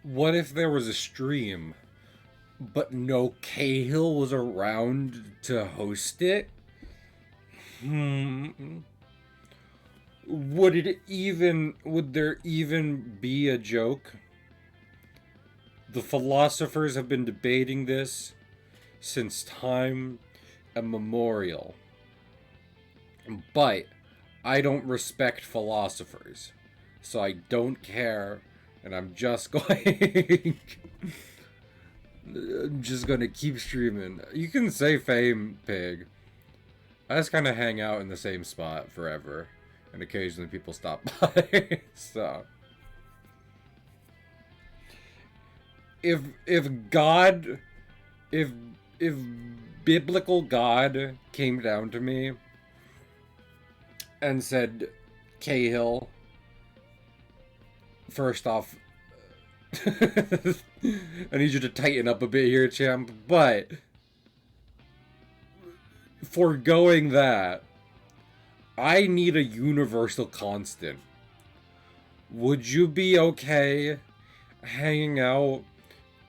What if there was a stream, but no Cahill was around to host it? Hmm. Would there even be a joke? The philosophers have been debating this since time immemorial. But I don't respect philosophers, so I don't care, and I'm just going. I'm just gonna keep streaming. You can say fame, pig. I just kind of hang out in the same spot forever, and occasionally people stop by. So, if God, if if biblical God came down to me and said, Cahill, first off, I need you to tighten up a bit here, champ, but foregoing that, I need a universal constant. Would you be okay hanging out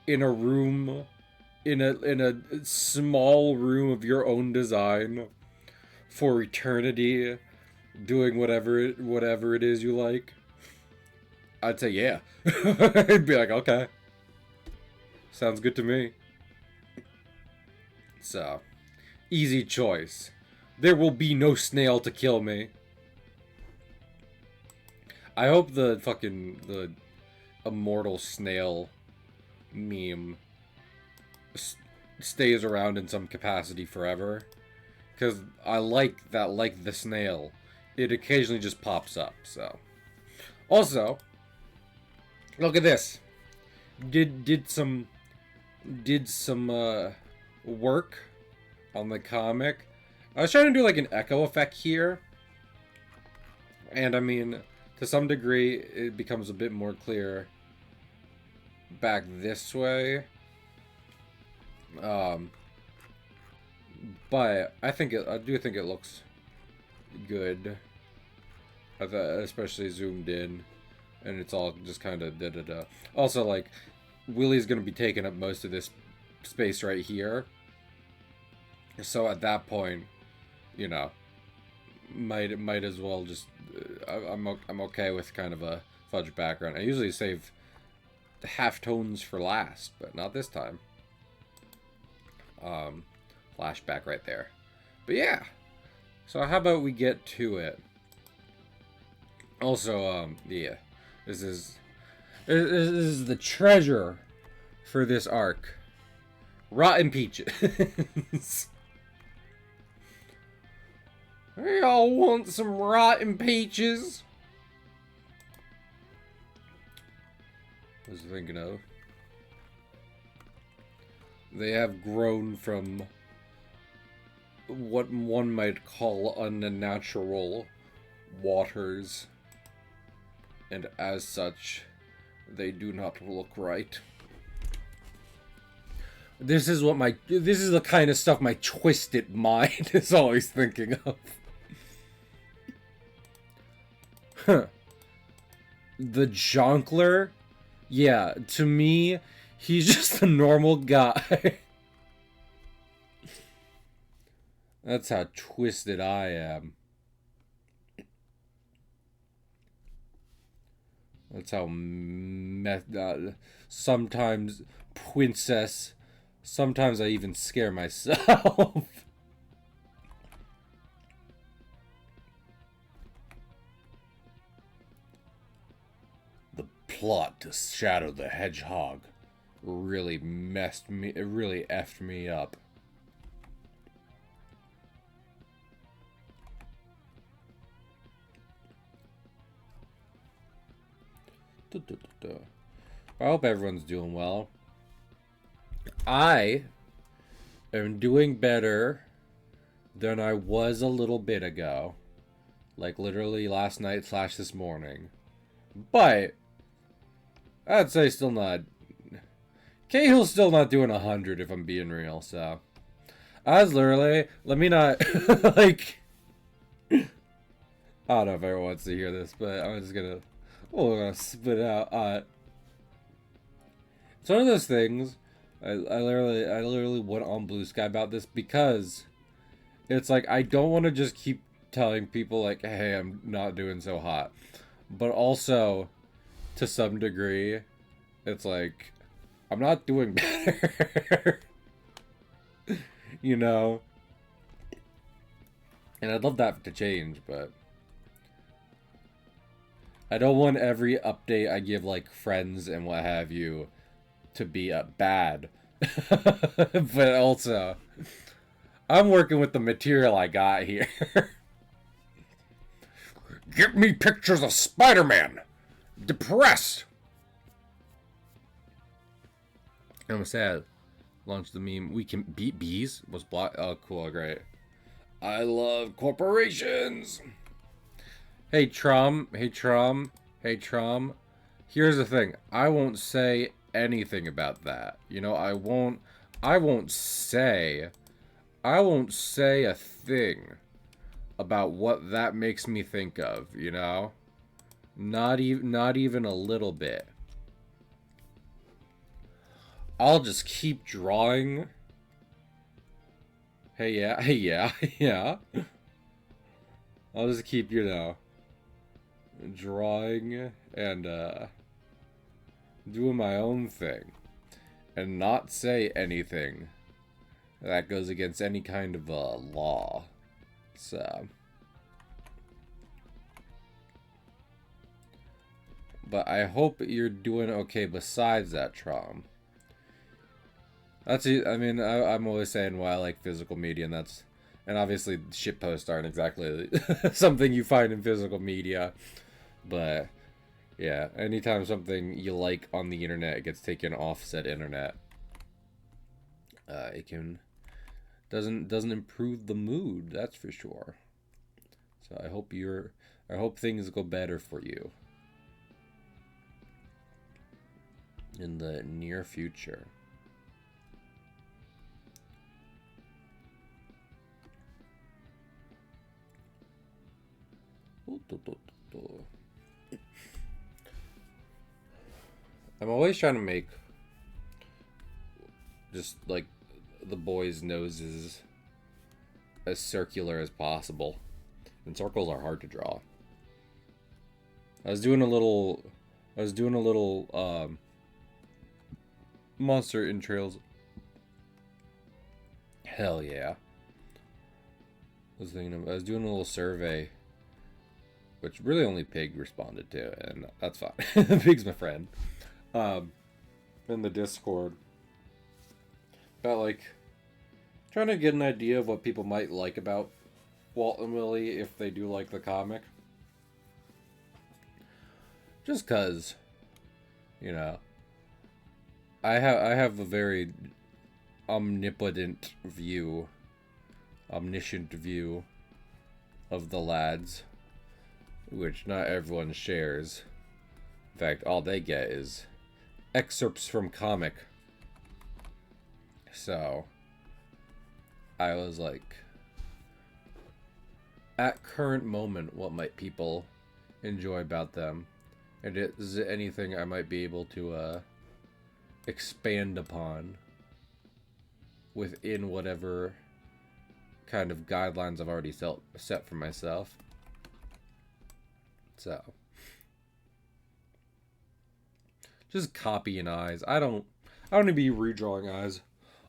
in a room, in a small room of your own design for eternity, doing whatever it is you like? I'd say yeah. I'd be like, okay, sounds good to me. So, easy choice. There will be no snail to kill me. I hope the immortal snail meme stays around in some capacity forever. Because I like that, like the snail, it occasionally just pops up, so. Also, look at this. Did some work on the comic. I was trying to do like an echo effect here, and I mean, to some degree, it becomes a bit more clear back this way. But I do think it looks good, especially zoomed in, and it's all just kind of da da da. Also, like, Willie's gonna be taking up most of this space right here, so at that point, you know, might as well just. I'm okay with kind of a fudge background. I usually save the halftones for last, but not this time. Flashback right there. But yeah. So how about we get to it? Also, yeah, this is the treasure for this arc. Rotten peaches. Y'all want some rotten peaches? I was thinking of. They have grown from what one might call unnatural waters, and as such, they do not look right. This is the kind of stuff my twisted mind is always thinking of. Huh. The Jonkler? Yeah, to me, he's just a normal guy. That's how twisted I am. That's how sometimes princess. Sometimes I even scare myself. The plot to shadow the hedgehog really messed me. It really effed me up. I hope everyone's doing well. I am doing better than I was a little bit ago. Like literally last night / this morning. But I'd say still not. Cahill's still not doing 100 if I'm being real, so. I was literally, let me not, like, I don't know if everyone wants to hear this, but I'm just gonna, we're gonna spit out. It's one of those things. I literally went on Blue Sky about this because it's like I don't want to just keep telling people like, hey, I'm not doing so hot, but also to some degree, it's like I'm not doing better, you know. And I'd love that to change, but I don't want every update I give like friends and what have you to be bad. But also, I'm working with the material I got here. Get me pictures of Spider-Man. Depressed. I'm sad. Launch the meme. We can beat bees. Was blocked. Oh, cool. Great. I love corporations. Hey, Trum. Hey, Trum. Hey, Trum. Here's the thing. I won't say anything about that. You know, I won't say a thing about what that makes me think of, you know? Not even a little bit. I'll just keep drawing. Hey, yeah, hey, yeah, yeah. I'll just keep, you know, drawing and doing my own thing and not say anything that goes against any kind of law. So, but I hope you're doing okay besides that, Trom. That's it. I mean, I'm always saying why I like physical media, and obviously shitposts aren't exactly something you find in physical media, but yeah, anytime something you like on the internet gets taken off said internet, it doesn't improve the mood, that's for sure. So I hope things go better for you in the near future. I'm always trying to make just like the boys' noses as circular as possible. And circles are hard to draw. I was doing a little monster entrails. Hell yeah. I was doing a little survey, which really only Pig responded to, and that's fine. Pig's my friend. In the Discord. About like trying to get an idea of what people might like about Walt and Willie if they do like the comic. Just cause, you know, I have a very omniscient view of the lads, which not everyone shares. In fact, all they get is excerpts from comic. So I was like, at current moment, what might people enjoy about them? And is it anything I might be able to expand upon within whatever kind of guidelines I've already set for myself? So just copying eyes. I don't need to be redrawing eyes.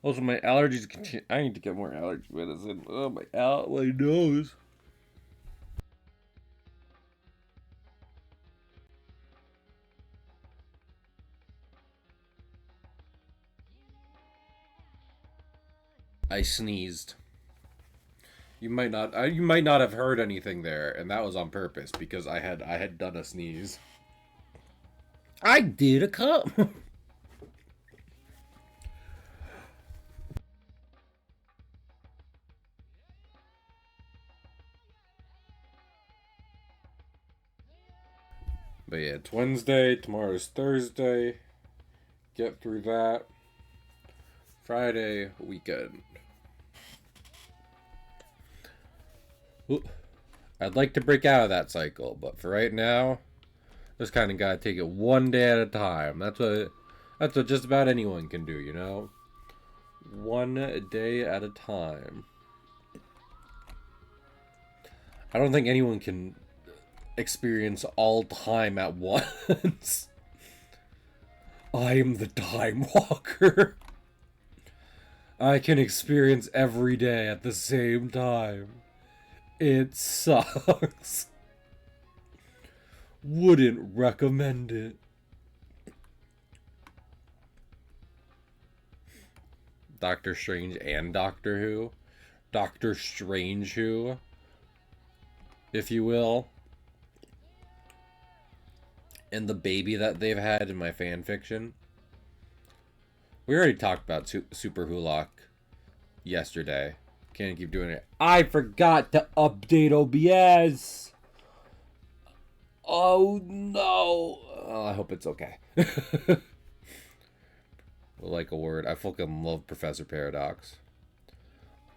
Also, my allergies continue. I need to get more allergy medicine. Oh, my nose. I sneezed. You might not have heard anything there, and that was on purpose because I had done a sneeze. I did a cup. But yeah, it's Wednesday. Tomorrow's Thursday. Get through that. Friday, weekend. Ooh. I'd like to break out of that cycle, but for right now, just kind of gotta take it one day at a time. That's what just about anyone can do, you know? One day at a time. I don't think anyone can experience all time at once. I am the Time Walker. I can experience every day at the same time. It sucks. Wouldn't recommend it. Doctor Strange and Doctor Who. Doctor Strange Who, if you will. And the baby that they've had in my fan fiction. We already talked about Super Hulock yesterday. Can't keep doing it. I forgot to update OBS. Oh no. Oh, I hope it's okay. Like a word. I fucking love Professor Paradox.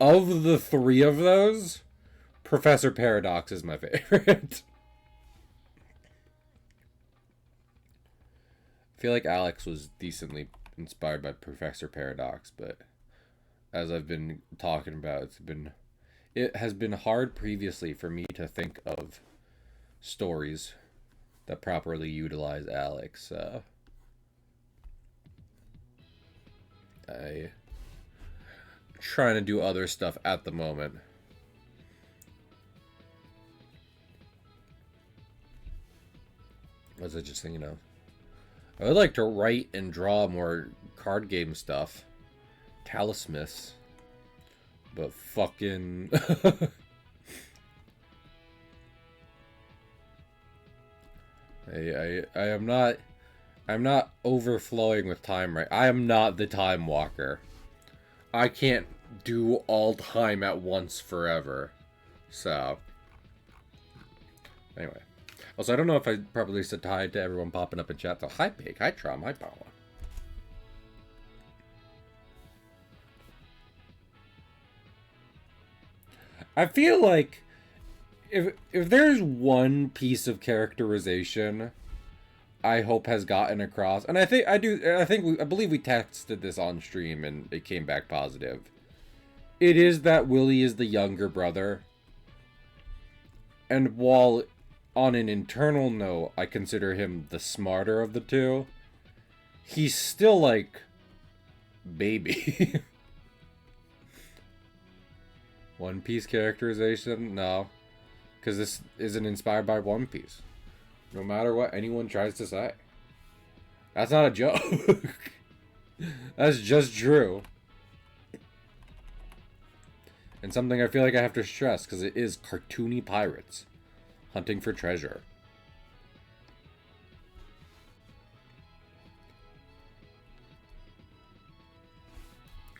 Of the three of those, Professor Paradox is my favorite. I feel like Alex was decently inspired by Professor Paradox, but as I've been talking about, it has been hard previously for me to think of stories that properly utilize Alex. I trying to do other stuff at the moment. What was I just thinking of? I would like to write and draw more card game stuff. Talismiths. But fucking... I'm not overflowing with time right. I am not the Time Walker. I can't do all time at once forever. So. Anyway. Also, I don't know if I properly said hi to everyone popping up in chat. So, hi Pig, hi Trom, hi Paula. I feel like if there's one piece of characterization I hope has gotten across, and I believe we texted this on stream and it came back positive. It is that Willie is the younger brother. And while on an internal note, I consider him the smarter of the two, he's still like baby. One Piece characterization? No. Because this isn't inspired by One Piece. No matter what anyone tries to say. That's not a joke. That's just true. And something I feel like I have to stress, because it is cartoony pirates hunting for treasure.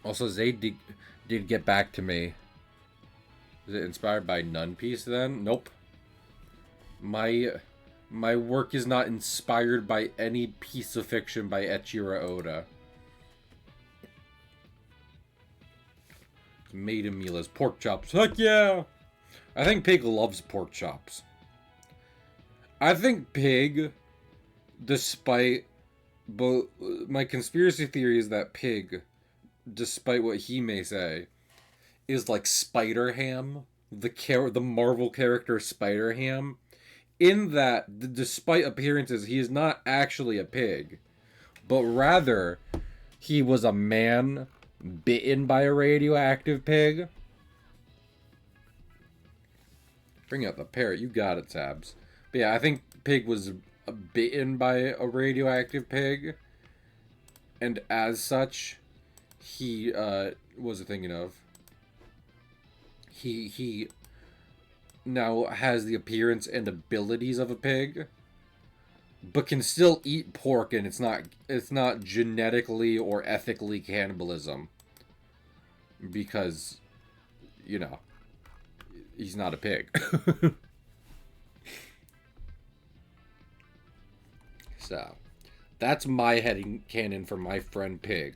Also, Zayd did get back to me. Is it inspired by One Piece then? Nope. My work is not inspired by any piece of fiction by Eiichiro Oda. It's made in Mila's pork chops. Heck yeah! I think Pig loves pork chops. I think Pig, despite... But my conspiracy theory is that Pig, despite what he may say, is like Spider-Ham, the Marvel character Spider-Ham. In that, despite appearances, he is not actually a pig, but rather he was a man bitten by a radioactive pig. Bring out the parrot. You got it, Tabs. But yeah, I think Pig was bitten by a radioactive pig, and as such, he what was I thinking of? He now has the appearance and abilities of a pig, but can still eat pork, and it's not genetically or ethically cannibalism, because, you know, he's not a pig. So, that's my headcanon for my friend Pig.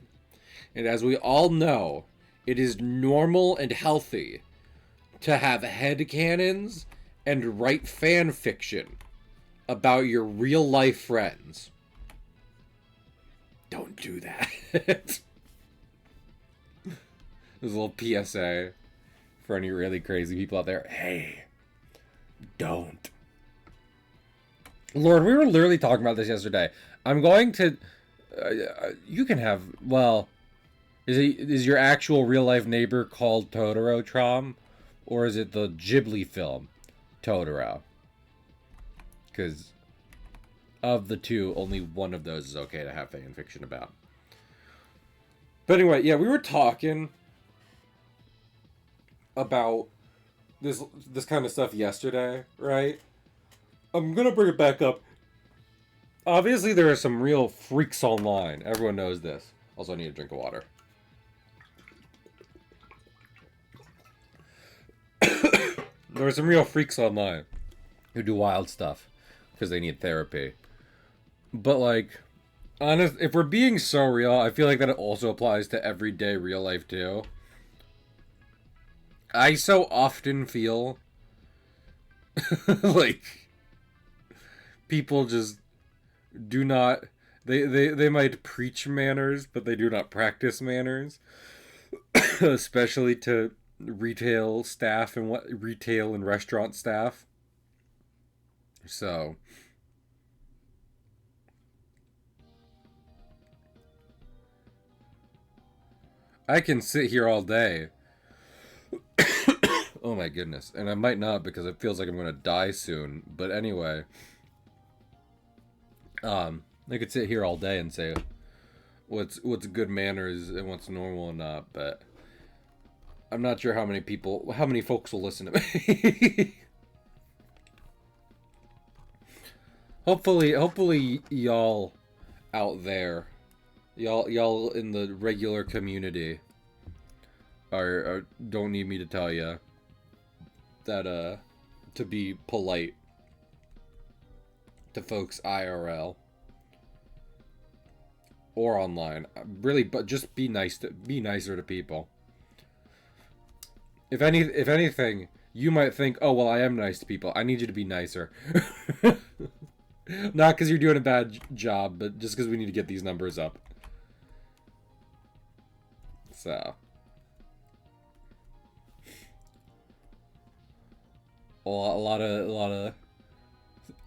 And as we all know, it is normal and healthy to have headcanons and write fan fiction about your real life friends. don't do that. There's a little PSA for any really crazy people out there. Hey, don't. Lord, we were literally talking about this yesterday. I'm going to... you can have... Well, is your actual real-life neighbor called Totoro, Trom? Or is it the Ghibli film, Totoro? Because of the two, only one of those is okay to have fan fiction about. But anyway, yeah, we were talking about this kind of stuff yesterday, right? I'm gonna bring it back up. Obviously, there are some real freaks online. Everyone knows this. Also, I need a drink of water. There are some real freaks online who do wild stuff because they need therapy. But, like, honest, if we're being so real, I feel like that it also applies to everyday real life, too. I so often feel like people just do not... They might preach manners, but they do not practice manners. Especially to retail staff and retail and restaurant staff. So I can sit here all day. Oh my goodness. And I might not because it feels like I'm going to die soon. But anyway, I could sit here all day and say what's good manners and what's normal and not, but I'm not sure how many folks will listen to me. Hopefully y'all out there, y'all in the regular community are don't need me to tell you that to be polite to folks IRL or online. Really, but just be nicer to people. If anything, you might think, oh, well, I am nice to people. I need you to be nicer. Not because you're doing a bad job, but just because we need to get these numbers up. So. Well, a lot of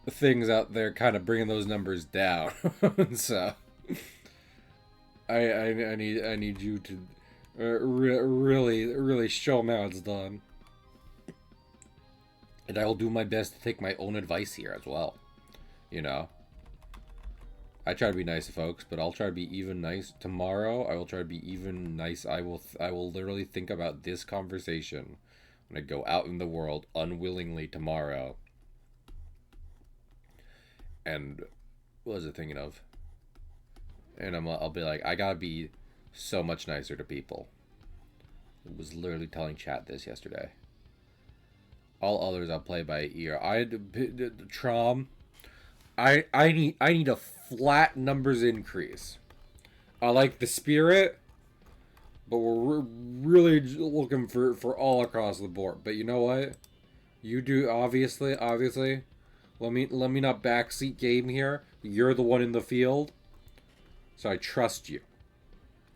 things out there kind of bringing those numbers down. So. I need you to really show them how it's done. And I will do my best to take my own advice here as well. You know, I try to be nice to folks, but I'll try to be even nice tomorrow. I will try to be even nice. I will literally think about this conversation when I go out in the world unwillingly tomorrow. And what was I thinking of? And I'll be like, I gotta be so much nicer to people. I was literally telling chat this yesterday. All others I'll play by ear. Trom. I need a flat numbers increase. I like the spirit, but we're really looking for all across the board. But you know what? You do obviously. Let me not backseat game here. You're the one in the field, so I trust you.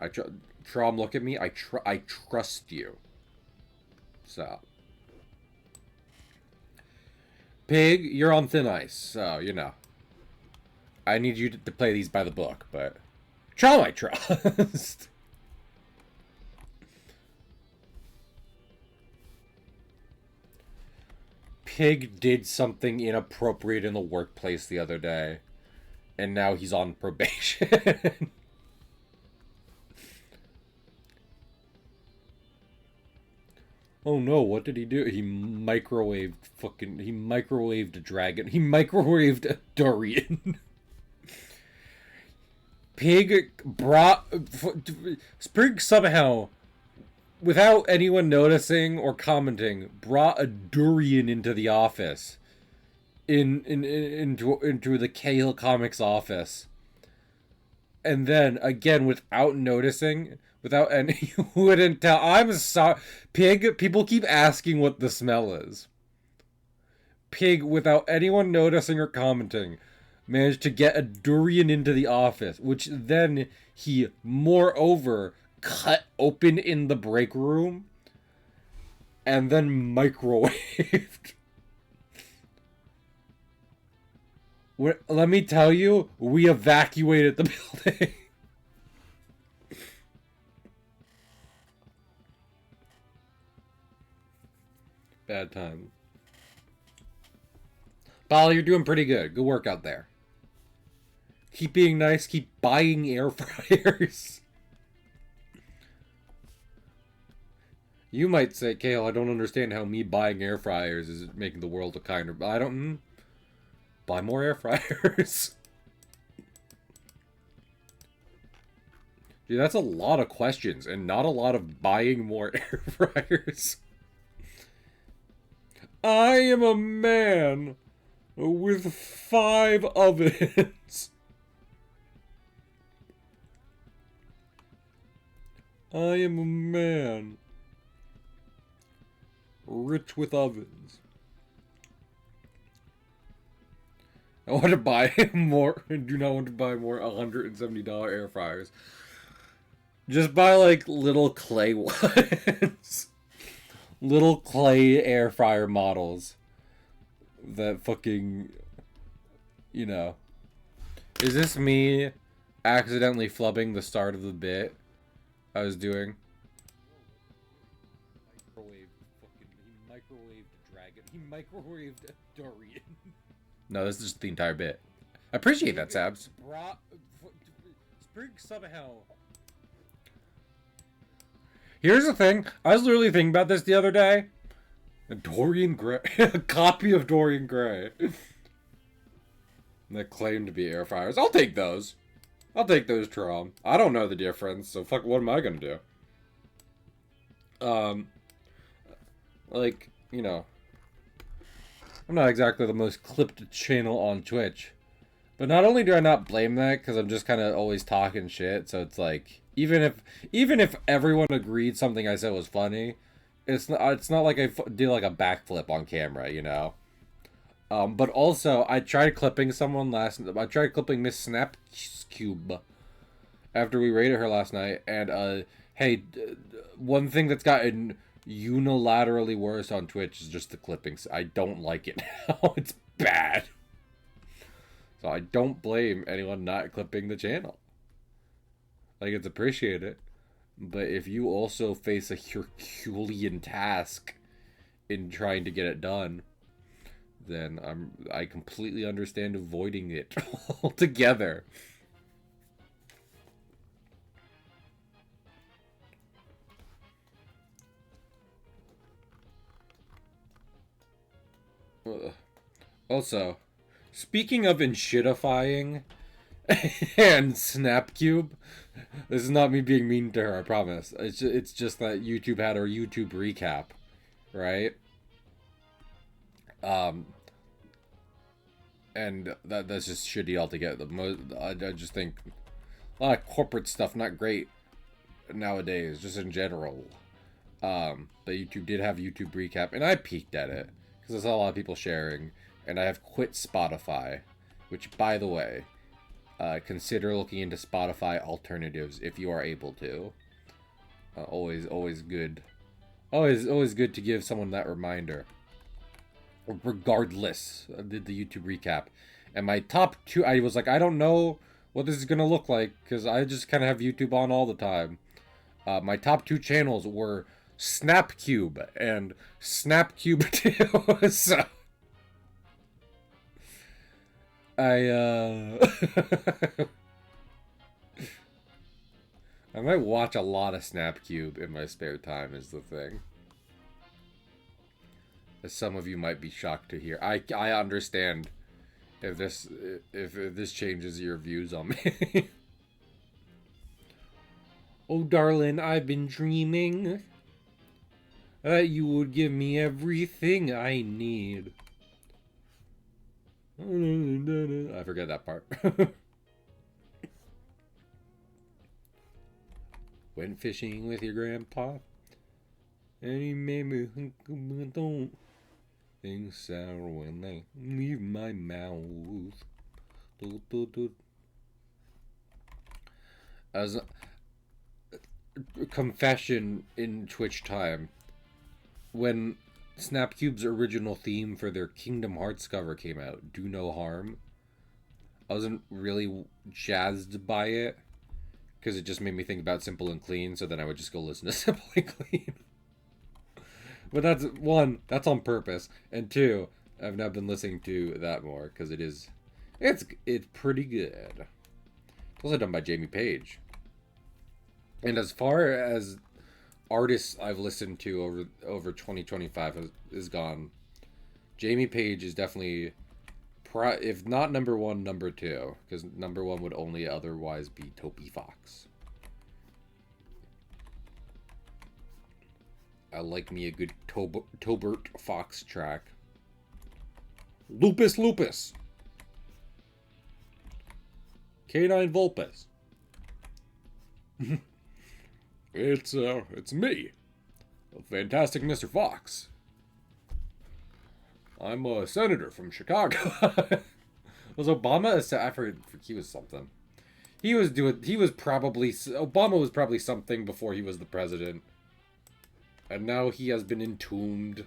Trom, look at me. I trust you. So. Pig, you're on thin ice, so, you know. I need you to play these by the book, but... Trom, I trust. Pig did something inappropriate in the workplace the other day, and now he's on probation. Oh no, what did he do? He microwaved a dragon. He microwaved a durian. Pig somehow, without anyone noticing or commenting, brought a durian into the office. Into the Cahill Comics office. And then, again, without noticing... Without any... wouldn't tell. I'm sorry. Pig, people keep asking what the smell is. Pig, without anyone noticing or commenting, managed to get a durian into the office, which then he, moreover, cut open in the break room and then microwaved. Let me tell you, we evacuated the building. Bad time. Paul, you're doing pretty good. Good work out there. Keep being nice. Keep buying air fryers. You might say, Cahill, I don't understand how me buying air fryers is making the world a kinder. I don't... Buy more air fryers. Dude, that's a lot of questions and not a lot of buying more air fryers. I am a man with 5 ovens. I am a man rich with ovens. I want to buy more. I do not want to buy more $170 air fryers. Just buy like little clay ones. Little clay air fryer models. That fucking, you know. Is this me accidentally flubbing the start of the bit I was doing? He microwaved a dragon. He microwaved a durian. No, this is just the entire bit. I appreciate that, Sabs. Sprig somehow. Here's the thing. I was literally thinking about this the other day. A Dorian Gray. A copy of Dorian Gray. That claim to be air fryers. I'll take those. I'll take those, Trom. I don't know the difference, so fuck, what am I gonna do? Like, you know. I'm not exactly the most clipped channel on Twitch. But not only do I not blame that, because I'm just kind of always talking shit, so it's like, even if everyone agreed something I said was funny, it's not like I did like a backflip on camera, you know? But also, I tried clipping Miss Snapcube after we raided her last night, and, hey, one thing that's gotten unilaterally worse on Twitch is just the clippings. I don't like it now. It's bad. So I don't blame anyone not clipping the channel. Like, it's appreciated. But if you also face a Herculean task in trying to get it done, then I completely understand avoiding it altogether. Also, speaking of inshitifying and Snapcube, this is not me being mean to her, I promise. It's just that YouTube had a YouTube recap, right? And that's just shitty altogether. I just think a lot of corporate stuff not great nowadays, just in general. But YouTube did have YouTube recap, and I peeked at it because I saw a lot of people sharing, and I have quit Spotify, which, by the way, consider looking into Spotify alternatives if you are able to. Always good. Always good to give someone that reminder. Regardless, I did the YouTube recap, and my top 2, I was like, I don't know what this is gonna look like because I just kind of have YouTube on all the time. My top 2 channels were Snapcube and Snapcube 2. So I might watch a lot of Snapcube in my spare time is the thing. As some of you might be shocked to hear. I understand if this changes your views on me. Oh, darling, I've been dreaming that you would give me everything I need. I forget that part. Went fishing with your grandpa, and he made me think don't think sour when they leave my mouth. Doot, doot, doot. As a confession in Twitch time, when Snapcube's original theme for their Kingdom Hearts cover came out, Do No Harm, I wasn't really jazzed by it because it just made me think about Simple and Clean, so then I would just go listen to Simple and Clean. But that's one, that's on purpose, and two, I've now been listening to that more because it's pretty good. It's also done by Jamie Page. And as far as artists I've listened to over 2025 is gone, Jamie Page is definitely, if not number one, number two, because number one would only otherwise be Toby Fox. I like me a good Tobert Fox track. Lupus Lupus. Canine Vulpes. It's me, a fantastic Mr. Fox. I'm a senator from Chicago. Was Obama I forget, he was something. Obama was probably something before he was the president. And now he has been entombed.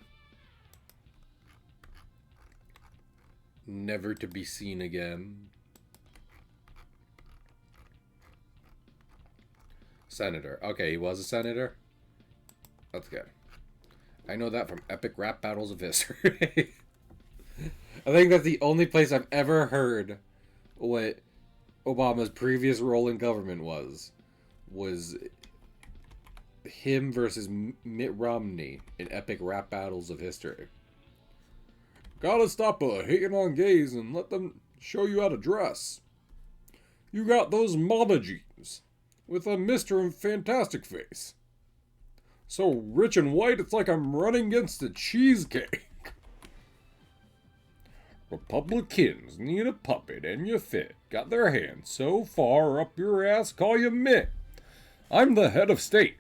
Never to be seen again. Senator. Okay, he was a senator? That's good. I know that from epic rap battles of history. I think that's the only place I've ever heard what Obama's previous role in government was him versus Mitt Romney in epic rap battles of history. Gotta stop hating on gays and let them show you how to dress. You got those mama jeans with a Mr. Fantastic face. So rich and white, it's like I'm running against a cheesecake. Republicans need a puppet and you fit. Got their hands so far up your ass, call you Mitt. I'm the head of state.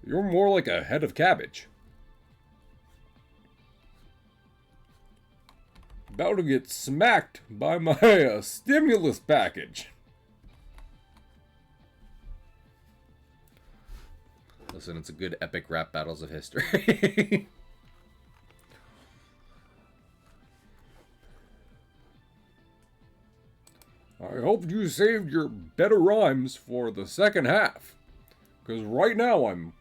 You're more like a head of cabbage. About to get smacked by my stimulus package. Listen, it's a good epic rap battles of history. I hope you saved your better rhymes for the second half. Because right now I'm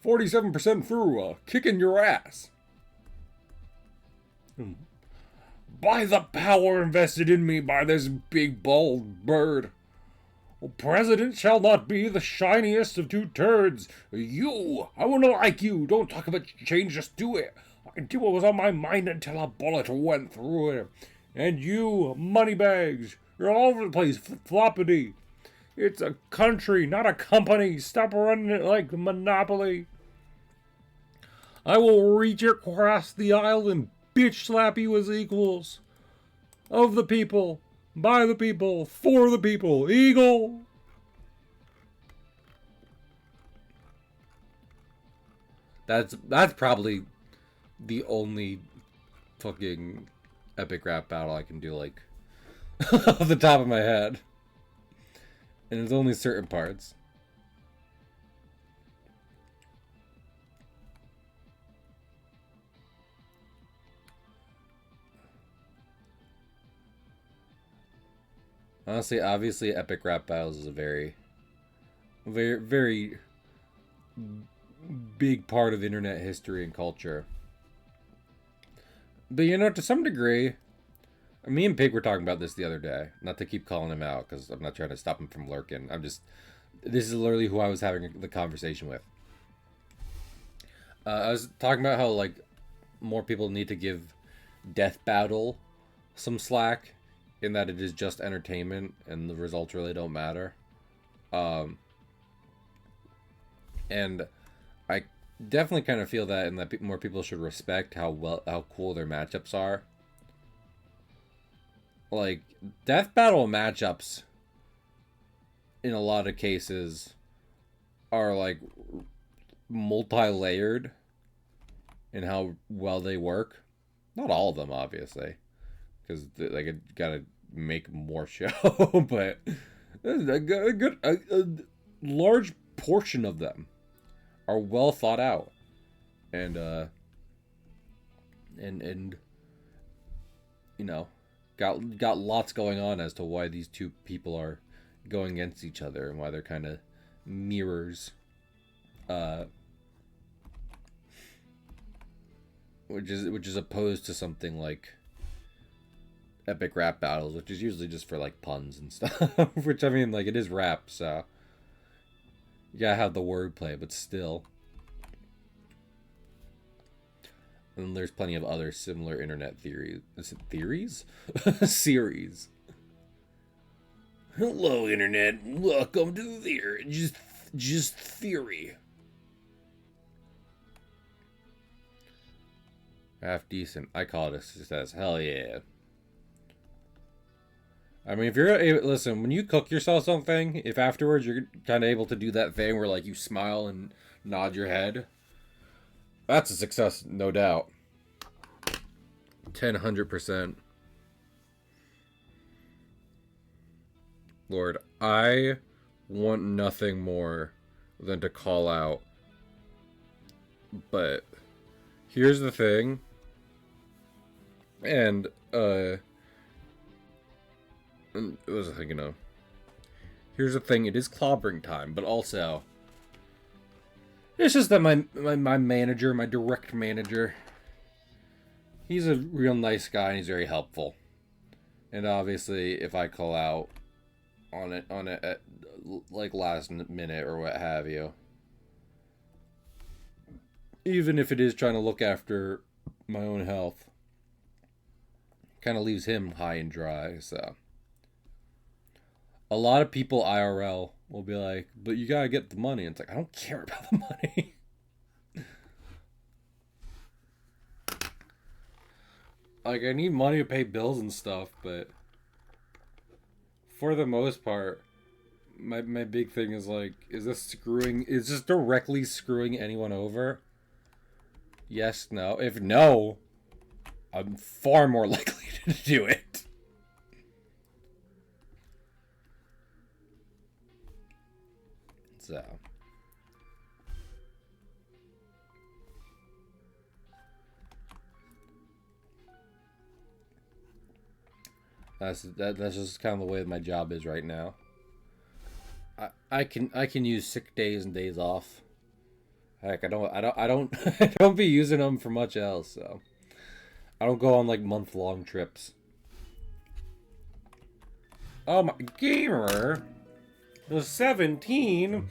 47% through kicking your ass. By the power invested in me by this big bald bird. President shall not be the shiniest of two turds. You, I wanna like you. Don't talk about change, just do it. I did what was on my mind until a bullet went through it. And you, moneybags, you're all over the place, floppity. It's a country, not a company. Stop running it like Monopoly. I will reach across the aisle and bitch slap you as equals. Of the people, by the people, for the people. Eagle! That's probably the only fucking epic rap battle I can do, like, off the top of my head. And it's only certain parts. Honestly, obviously, epic rap battles is a very, very, very big part of internet history and culture. But you know, to some degree, me and Pig were talking about this the other day. Not to keep calling him out, because I'm not trying to stop him from lurking. This is literally who I was having the conversation with. I was talking about how, like, more people need to give Death Battle some slack, in that it is just entertainment and the results really don't matter. And I definitely kind of feel that, and that more people should respect how cool their matchups are. Like, Death Battle matchups, in a lot of cases, are, like, multi-layered in how well they work. Not all of them, obviously, because, like, gotta make more show, but a large portion of them are well thought out, and you know, got lots going on as to why these two people are going against each other and why they're kind of mirrors, which is opposed to something like epic rap battles, which is usually just for like puns and stuff. Which, I mean, like, it is rap, so you gotta have the wordplay, but still. And there's plenty of other similar internet theories. Is it theories? Series. Hello, internet. Welcome to theory. Just theory. Half decent. I call it a success. Hell yeah. I mean, if you're listen, when you cook yourself something, if afterwards you're kind of able to do that thing where like you smile and nod your head, that's a success, no doubt. 100%. Lord, I want nothing more than to call out. But here's the thing. And it was, you know, here's the thing, it is clobbering time, but also it's just that my manager, my direct manager, he's a real nice guy and he's very helpful. And obviously if I call out on it at like last minute or what have you, even if it is trying to look after my own health, kind of leaves him high and dry. So a lot of people IRL will be like, but you gotta get the money. And it's like, I don't care about the money. Like, I need money to pay bills and stuff, but for the most part, my big thing is like, is this directly screwing anyone over? Yes, no. If no, I'm far more likely to do it. So that's just kind of the way my job is right now. I can use sick days and days off. Heck, I don't be using them for much else. So I don't go on like month-long trips. Oh my gamer. The 17.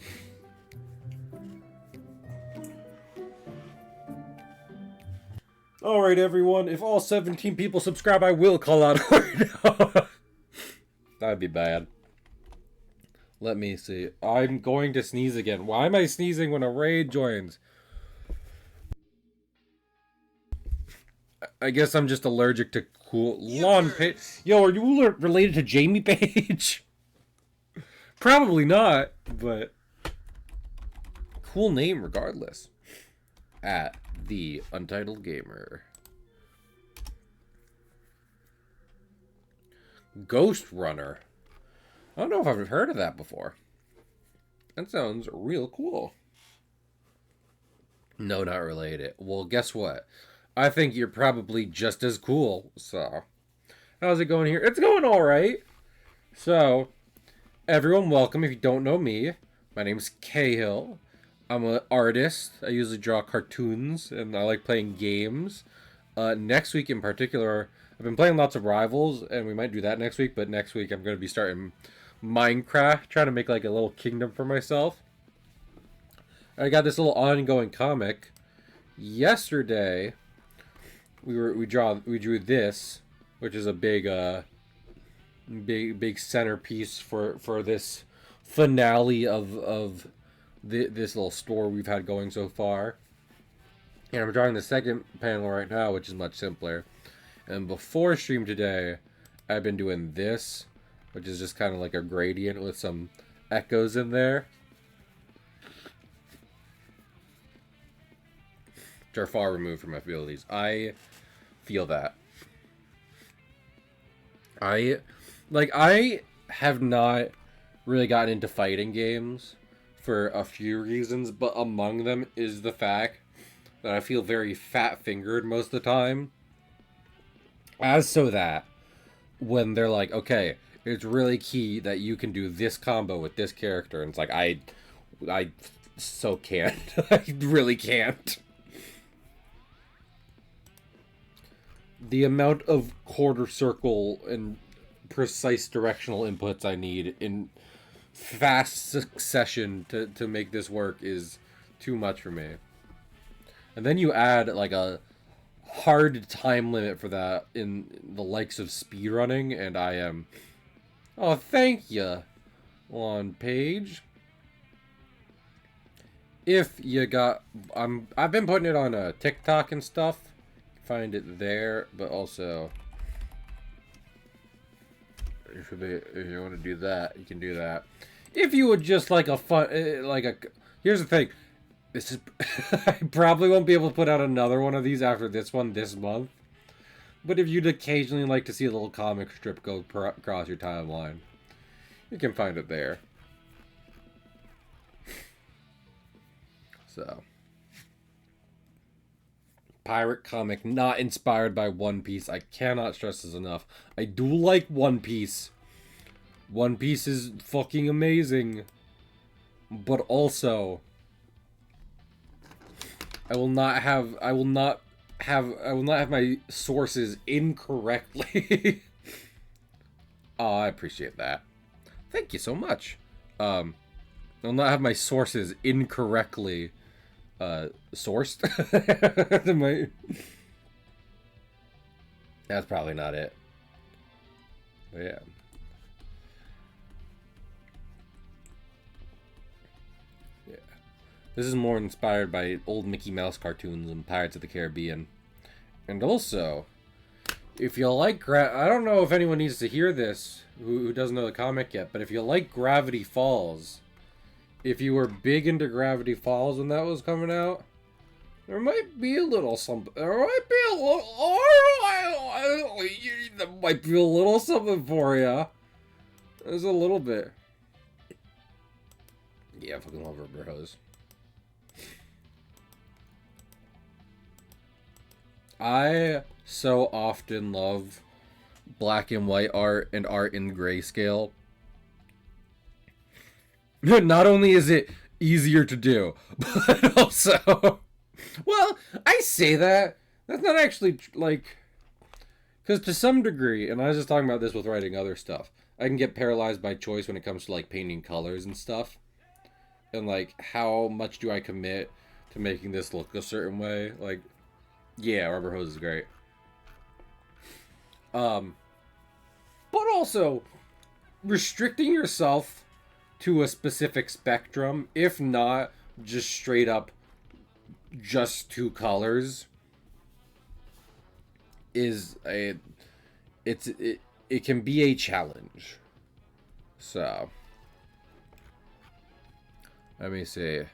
Alright, everyone. If all 17 people subscribe, I will call out right now. That'd be bad. Let me see. I'm going to sneeze again. Why am I sneezing when a raid joins? I guess I'm just allergic to cool lawn Page. Yo, are you related to Jamie Page? Probably not, but cool name regardless. At the Untitled Gamer. Ghost Runner. I don't know if I've heard of that before. That sounds real cool. No, not related. Well, guess what? I think you're probably just as cool. So, how's it going here? It's going all right. So, everyone, welcome. If you don't know me, my name's Cahill. I'm an artist. I usually draw cartoons, and I like playing games. Next week in particular, I've been playing lots of Rivals, and we might do that next week, but next week I'm going to be starting Minecraft, trying to make like a little kingdom for myself. I got this little ongoing comic. Yesterday, we drew this, which is a big centerpiece for this finale of this little store we've had going so far. And I'm drawing the second panel right now, which is much simpler. And before stream today, I've been doing this, which is just kind of like a gradient with some echoes in there, which are far removed from my abilities. I feel that. Like, I have not really gotten into fighting games for a few reasons, but among them is the fact that I feel very fat-fingered most of the time. As so that, when they're like, okay, it's really key that you can do this combo with this character, and it's like, I so can't. I really can't. The amount of quarter circle and precise directional inputs I need in fast succession to make this work is too much for me. And then you add like a hard time limit for that in the likes of speedrunning, and I am... Oh, thank you, on page. If you got... I've been putting it on TikTok and stuff. Find it there, but also... If you want to do that, you can do that. If you would just like a fun... Here's the thing. This is... I probably won't be able to put out another one of these after this one this month. But if you'd occasionally like to see a little comic strip go across your timeline, you can find it there. So. Pirate comic not inspired by One Piece. I cannot stress this enough. I do like One Piece. One Piece is fucking amazing. But also... I will not have my sources incorrectly. Oh, I appreciate that. Thank you so much. I will not have my sources incorrectly sourced. That's probably not it. But yeah. This is more inspired by old Mickey Mouse cartoons and Pirates of the Caribbean. And also, if you like... I don't know if anyone needs to hear this who doesn't know the comic yet, but if you like Gravity Falls, if you were big into Gravity Falls when that was coming out, there might be a little something... There might be a little something for you. There's a little bit. Yeah, I fucking love Rubber Hose. I so often love black and white art and art in grayscale. Not only is it easier to do, but also... Well, I say that. That's not actually, like... Because to some degree, and I was just talking about this with writing other stuff, I can get paralyzed by choice when it comes to, like, painting colors and stuff. And, like, how much do I commit to making this look a certain way? Like... Yeah, Rubber Hose is great. But also, restricting yourself to a specific spectrum, if not just straight up just two colors, is it can be a challenge. So, let me see.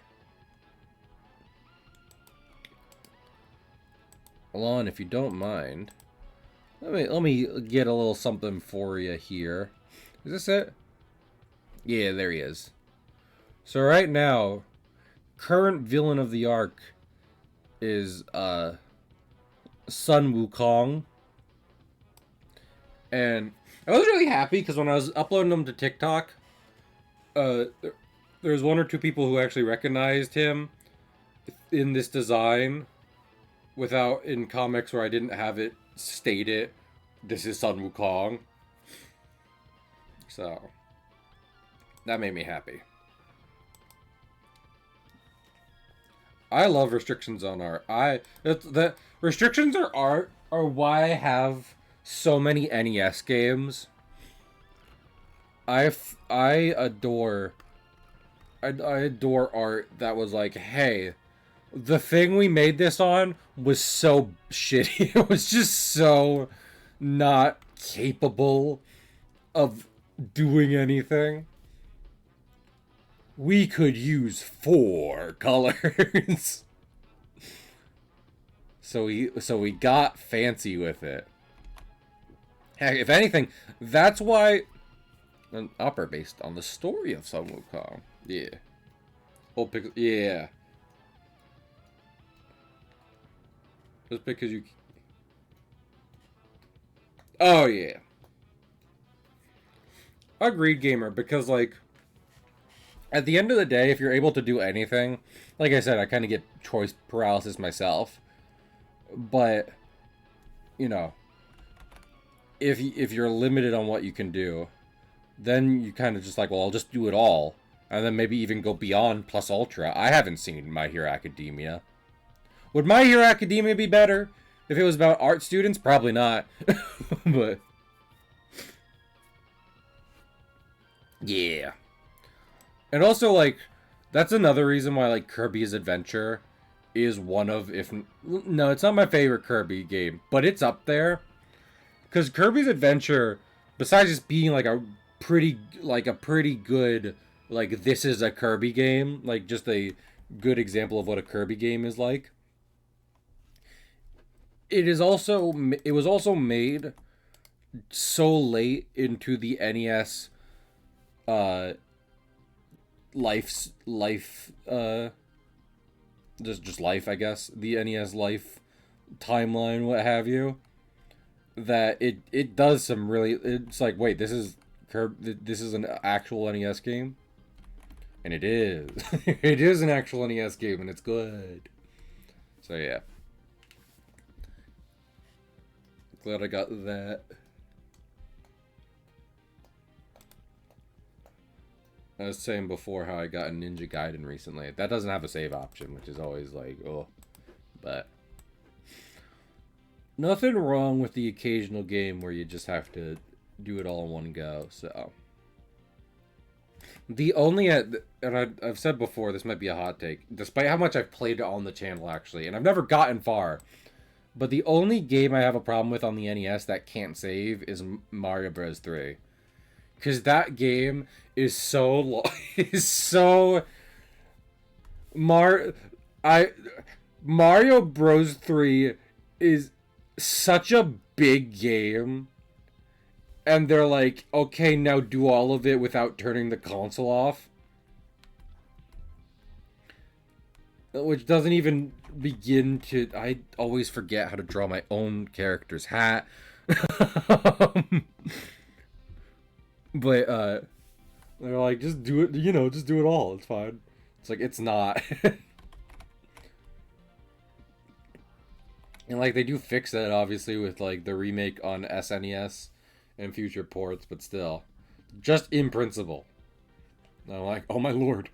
On, if you don't mind, let me get a little something for you here. Is this it? Yeah, there he is. So right now, current villain of the arc is Sun Wukong, and I was really happy because when I was uploading them to TikTok, there was one or two people who actually recognized him in this design. Without in comics where I didn't have it stated, this is Sun Wukong. So, that made me happy. I love restrictions on art. The restrictions on art are why I have so many NES games. I adore art that was like, hey, the thing we made this on was so shitty. It was just so not capable of doing anything. We could use 4 colors. So we got fancy with it. Heck, if anything, that's why an opera based on the story of Sun Wukong. Yeah. Old pick. Yeah. Just because you. Oh yeah. Agreed, gamer. Because like, at the end of the day, if you're able to do anything, like I said, I kind of get choice paralysis myself. But you know, if you're limited on what you can do, then you kind of just like, well, I'll just do it all, and then maybe even go beyond plus ultra. I haven't seen My Hero Academia. Would My Hero Academia be better if it was about art students? Probably not. But yeah. And also, like, that's another reason why, like, Kirby's Adventure is one of, if... No, it's not my favorite Kirby game, but it's up there. Because Kirby's Adventure, besides just being, like, a pretty good, like, this is a Kirby game, like, just a good example of what a Kirby game is like, it was also made so late into the NES, life just life, I guess, the NES life timeline, what have you, that it does some really, it's like, wait, this is an actual NES game, and it is. It is an actual NES game, and it's good. So yeah, glad I got that. I was saying before how I got a Ninja Gaiden recently. That doesn't have a save option, which is always like, oh. But nothing wrong with the occasional game where you just have to do it all in one go. So the only, and I've said before, this might be a hot take, despite how much I've played it on the channel actually, and I've never gotten far. But the only game I have a problem with on the NES that can't save is Mario Bros. 3. Because that game is so long. Is so... Mario Bros. 3 is such a big game. And they're like, okay, now do all of it without turning the console off. Which doesn't even begin to... I always forget how to draw my own character's hat. But, they're like, just do it, just do it all. It's fine. It's like, it's not. And, like, they do fix that, obviously, with, like, the remake on SNES and future ports, but still. Just in principle. I'm like, oh my lord.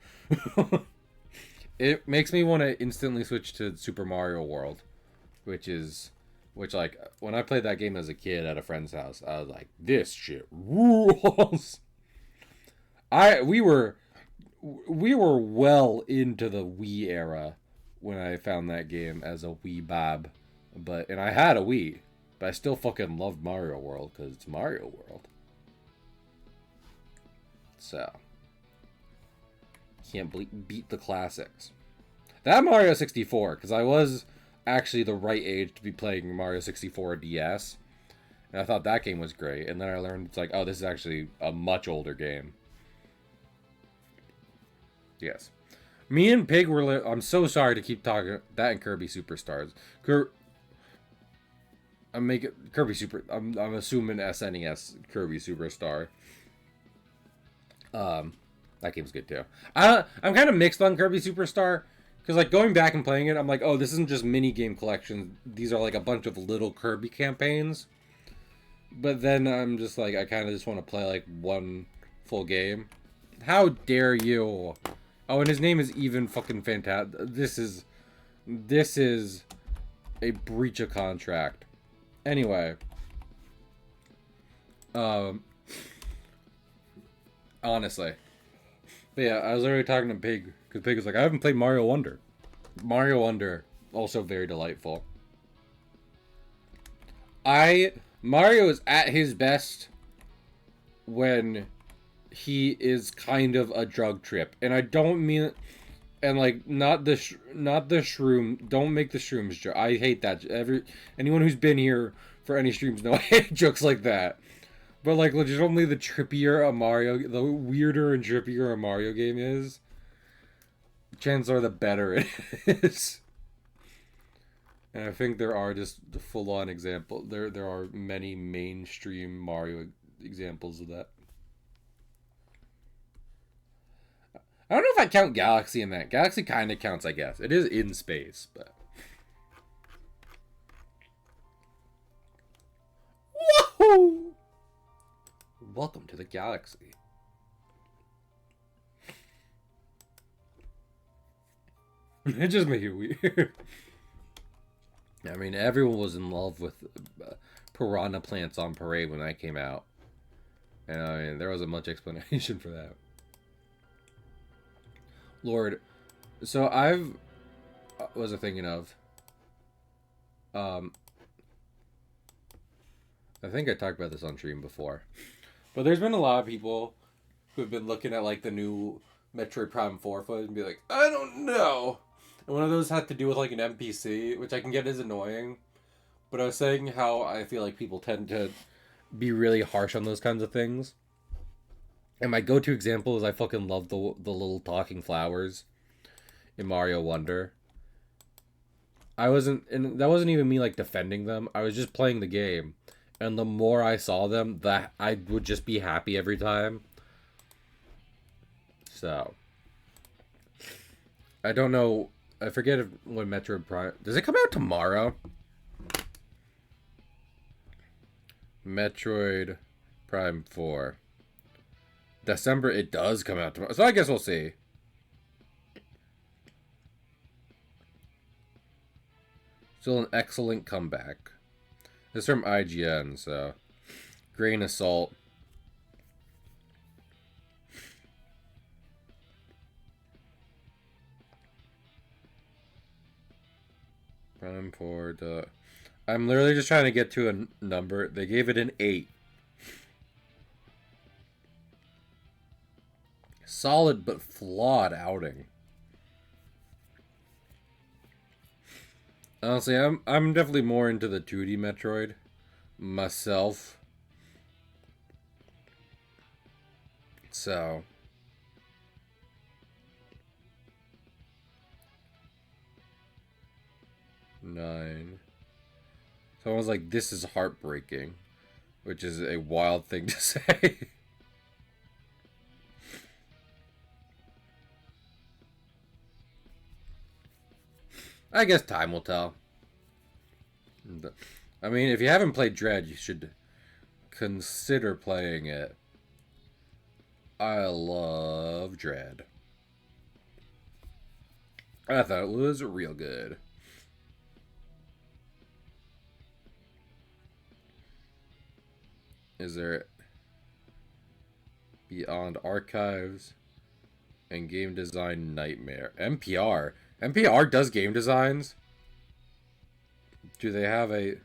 It makes me want to instantly switch to Super Mario World, which, like, when I played that game as a kid at a friend's house, I was like, this shit rules. We were well into the Wii era when I found that game as a Wii bab. And I had a Wii, but I still fucking loved Mario World because it's Mario World. So, can't beat the classics. That Mario 64, because I was actually the right age to be playing Mario 64 DS, and I thought that game was great, and then I learned it's like, oh, this is actually a much older game. Yes. Me and Pig were... I'm so sorry to keep talking... That and Kirby Superstars. Kirby Super... I'm assuming SNES Kirby Superstar. That game's good too. I'm kind of mixed on Kirby Superstar. Because, like, going back and playing it, I'm like, oh, this isn't just mini-game collections. These are, like, a bunch of little Kirby campaigns. But then I'm just like, I kind of just want to play, like, one full game. How dare you? Oh, and his name is even fucking fantastic. This is a breach of contract. Anyway. Honestly. But yeah, I was already talking to Pig. Because Pig was like, I haven't played Mario Wonder. Mario Wonder, also very delightful. Mario is at his best when he is kind of a drug trip. And I don't mean... And like not the shroom. Don't make the shrooms joke. I hate that. Anyone who's been here for any streams know I hate jokes like that. But like legitimately, the weirder and trippier a Mario game is, chances are the better it is. And I think there are just full-on examples. There are many mainstream Mario examples of that. I don't know if I count Galaxy in that. Galaxy kind of counts, I guess. It is in space, but... Woohoo! Welcome to the Galaxy. It just made it weird. I mean, everyone was in love with piranha plants on parade when that came out. And I mean, there wasn't much explanation for that. Lord, so I've... what was I thinking of? I think I talked about this on stream before. But there's been a lot of people who have been looking at, like, the new Metroid Prime 4 footage and be like, I don't know. And one of those had to do with, like, an NPC, which I can get is annoying. But I was saying how I feel like people tend to be really harsh on those kinds of things. And my go-to example is I fucking love the little talking flowers in Mario Wonder. And that wasn't even me, like, defending them. I was just playing the game. And the more I saw them, that I would just be happy every time. So. I don't know. I forget when Metroid Prime... Does it come out tomorrow? Metroid Prime 4. December, it does come out tomorrow. So I guess we'll see. Still an excellent comeback. This is from IGN, so... Grain of salt. Prime 4, I'm literally just trying to get to a number. They gave it an 8. Solid but flawed outing. Honestly, I'm definitely more into the 2D Metroid myself. So 9. Someone's like, this is heartbreaking, which is a wild thing to say. I guess time will tell. I mean, if you haven't played Dread, you should consider playing it. I love Dread. I thought it was real good. Is there Beyond Archives and Game Design Nightmare? NPR. NPR does game designs. Do they have a...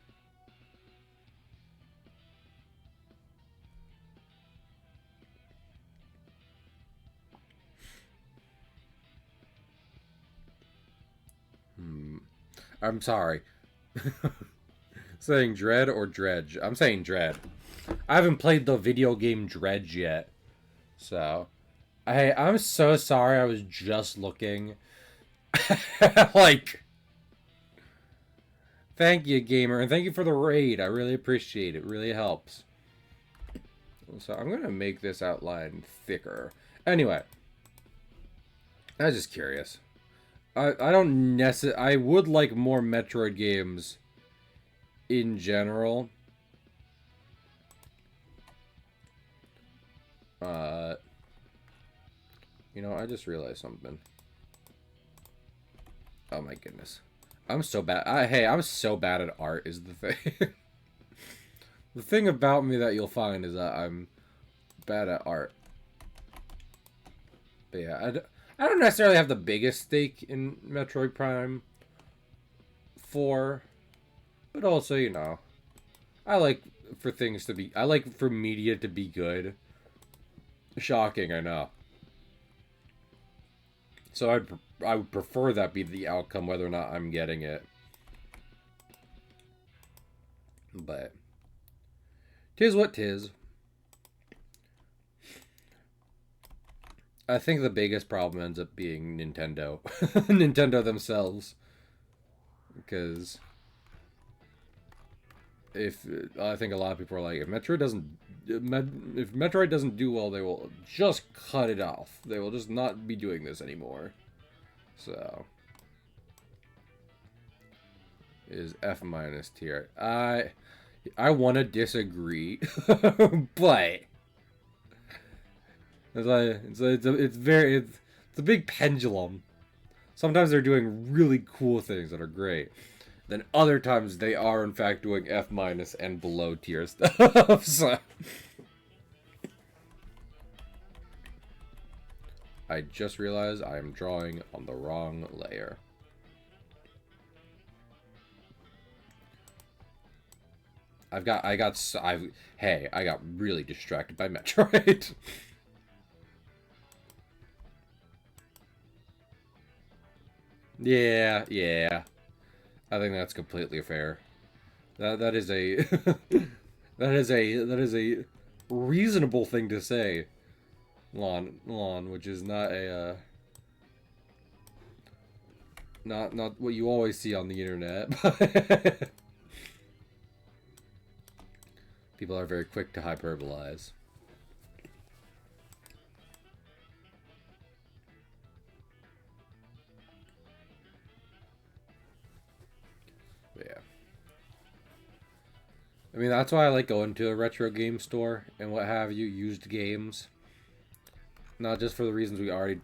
I'm sorry. Saying Dread or Dredge? I'm saying Dread. I haven't played the video game Dredge yet. So... I'm so sorry, I was just looking. Like... Thank you, gamer, and thank you for the raid. I really appreciate it. It really helps. So I'm going to make this outline thicker. Anyway. I was just curious. I don't necessarily... I would like more Metroid games in general. You know, I just realized something. Oh my goodness. I'm so bad. Hey, I'm so bad at art is the thing. The thing about me that you'll find is that I'm bad at art. But yeah, I don't necessarily have the biggest stake in Metroid Prime 4. But also, you know, I like for things to be... I like for media to be good. Shocking, I know. So I would prefer that be the outcome, whether or not I'm getting it. But 'tis what 'tis. I think the biggest problem ends up being Nintendo. Nintendo themselves. Because if I think a lot of people are like, if Metroid doesn't do well, they will just cut it off. They will just not be doing this anymore. So is F minus tier. I want to disagree, but it's a big pendulum. Sometimes they're doing really cool things that are great. Then other times they are in fact doing F minus and below tier stuff. So I just realized I am drawing on the wrong layer. I got really distracted by Metroid. Yeah. I think that's completely fair. That is a that is a reasonable thing to say, Lon, which is not a not what you always see on the internet. People are very quick to hyperbolize. Yeah. I mean, that's why I like going to a retro game store and what have you, used games. Not just for the reasons we already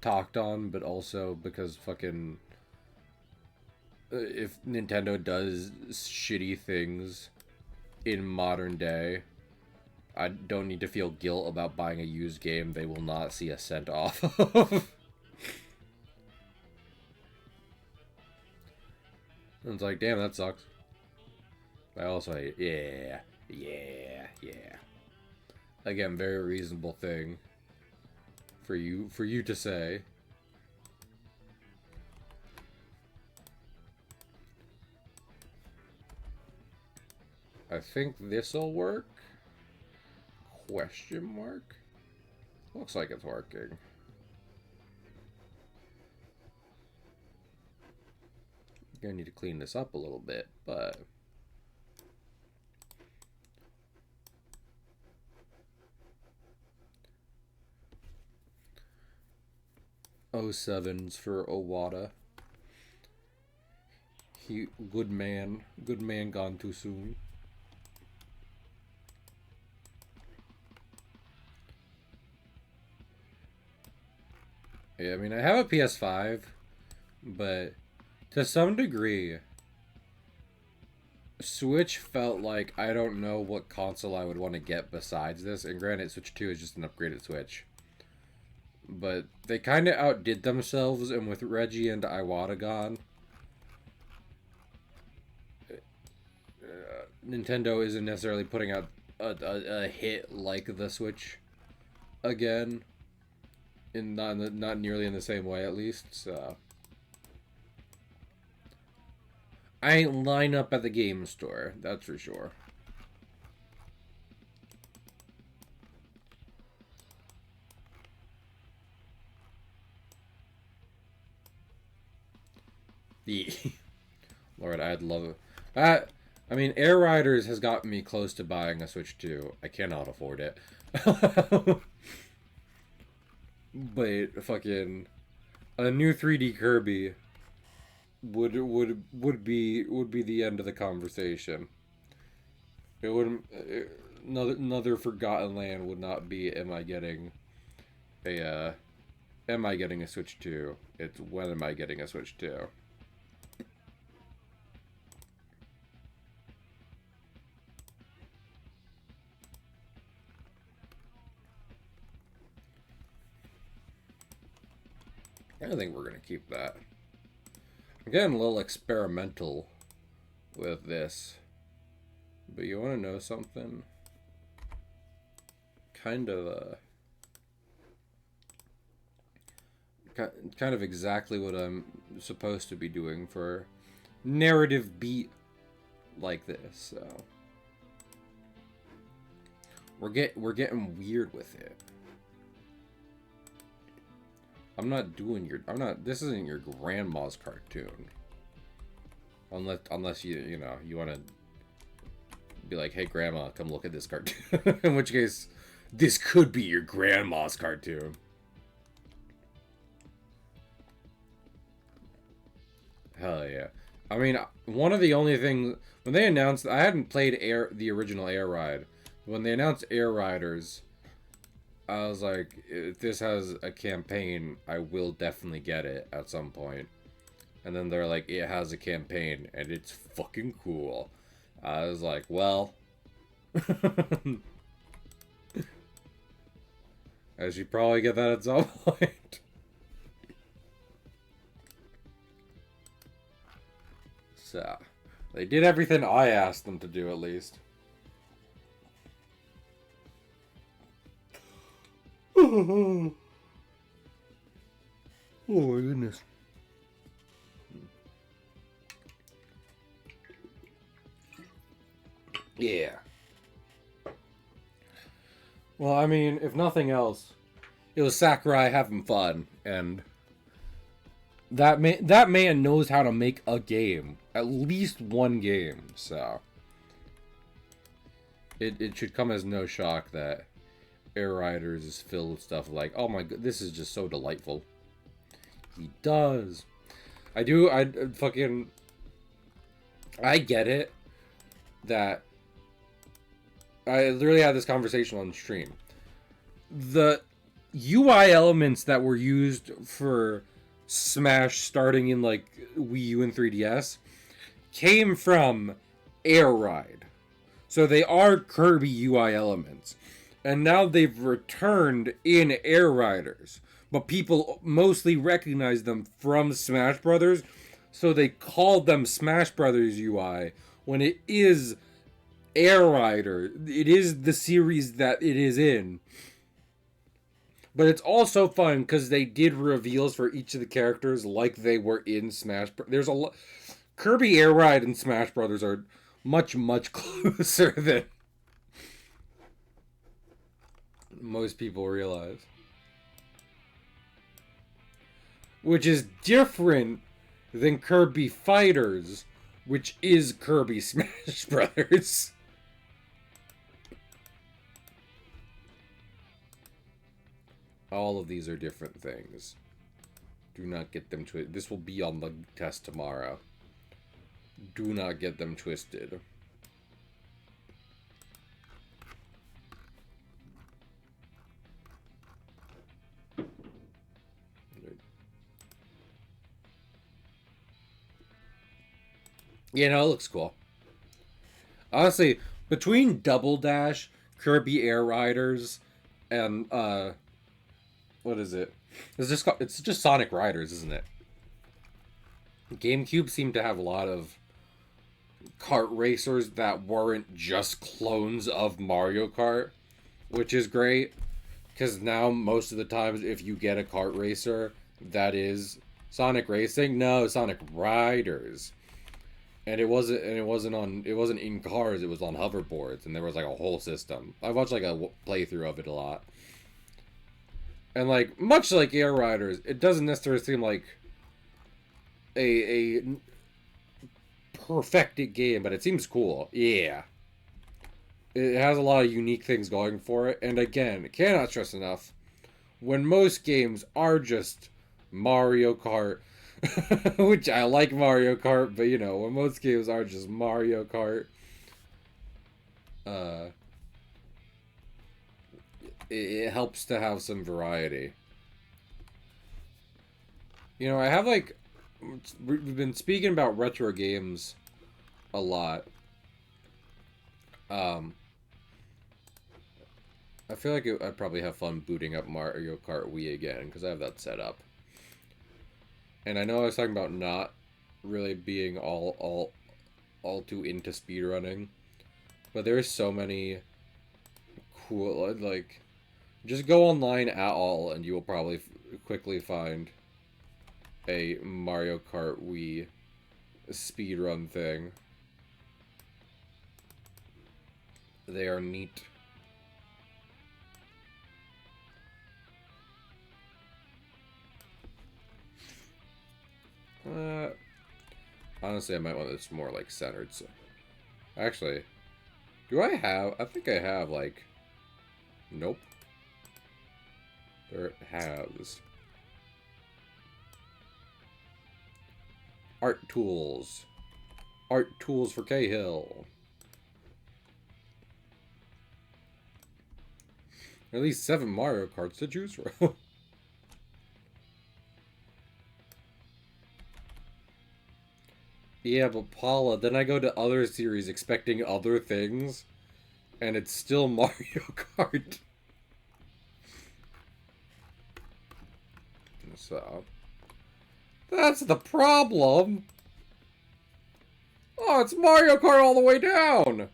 talked on, but also because fucking if Nintendo does shitty things in modern day, I don't need to feel guilt about buying a used game they will not see a cent off of. And it's like, damn, that sucks. I also, yeah. Again, very reasonable thing for you to say. I think this'll work. Question mark? Looks like it's working. Gonna need to clean this up a little bit, but '07s for Owada. Good man gone too soon. Yeah, I mean, I have a PS5, but to some degree, Switch felt like I don't know what console I would want to get besides this. And granted, Switch 2 is just an upgraded Switch. But they kind of outdid themselves, and with Reggie and Iwata gone, Nintendo isn't necessarily putting out a hit like the Switch again. Not nearly in the same way, at least. So I ain't line up at the game store, that's for sure. Yeah. Lord, I'd love it. I mean, Air Riders has gotten me close to buying a Switch 2. I cannot afford it. But fucking a new 3D Kirby would be the end of the conversation. It wouldn't. Another Forgotten Land would not be. Am I getting a Switch 2? It's when am I getting a Switch 2? I think we're gonna keep that. I'm getting a little experimental with this. But you wanna know something? kind of exactly what I'm supposed to be doing for narrative beat like this. So we're getting weird with it. I'm not doing your. I'm not. This isn't your grandma's cartoon. Unless you know you want to be like, hey grandma, come look at this cartoon. In which case, this could be your grandma's cartoon. Hell yeah. I mean, one of the only things when they announced, I hadn't played the original Air Ride. When they announced Air Riders, I was like, if this has a campaign, I will definitely get it at some point. And then they're like, it has a campaign, and it's fucking cool. I was like, well, I should probably get that at some point. So, they did everything I asked them to do, at least. Oh my goodness. Yeah. Well, I mean, if nothing else, it was Sakurai having fun, and that man knows how to make a game, at least one game. So it should come as no shock that Air Riders is filled with stuff like, oh my god, this is just so delightful. He does. I get it that I literally had this conversation on stream. The UI elements that were used for Smash starting in like Wii U and 3DS came from Air Ride. So they are Kirby UI elements. And now they've returned in Air Riders. But people mostly recognize them from Smash Brothers. So they called them Smash Brothers UI when it is Air Rider. It is the series that it is in. But it's also fun because they did reveals for each of the characters like they were in Smash. There's a lot. Kirby Air Ride and Smash Brothers are much, much closer than most people realize. Which is different than Kirby Fighters, which is Kirby Smash Brothers. All of these are different things. Do not get them twisted. This will be on the test tomorrow. Do not get them twisted. You know, it looks cool. Honestly, between Double Dash, Kirby Air Riders, and what is it? It's just Sonic Riders, isn't it? GameCube seemed to have a lot of kart racers that weren't just clones of Mario Kart, which is great because now most of the times if you get a kart racer that is Sonic Racing, no, Sonic Riders. And it wasn't in cars, it was on hoverboards, and there was like a whole system. I watched like a playthrough of it a lot. And like much like Air Riders, it doesn't necessarily seem like a perfected game, but it seems cool. Yeah. It has a lot of unique things going for it, and again, cannot stress enough, when most games are just Mario Kart, which I like Mario Kart, but you know, when most games are just Mario Kart, it helps to have some variety. You know, I have like, we've been speaking about retro games a lot. I feel like I'd probably have fun booting up Mario Kart Wii again, because I have that set up. And I know I was talking about not really being all too into speedrunning, but there's so many cool, like, just go online at all and you will probably quickly find a Mario Kart Wii speedrun thing. They are neat. Honestly, I might want this more, like, centered. So. Actually, do I have... I think I have, like... Nope. There it has. Art tools. Art tools for Cahill. At least 7 Mario Karts to choose from. Yeah, but Paula, then I go to other series expecting other things, and it's still Mario Kart. So, that's the problem. Oh, it's Mario Kart all the way down.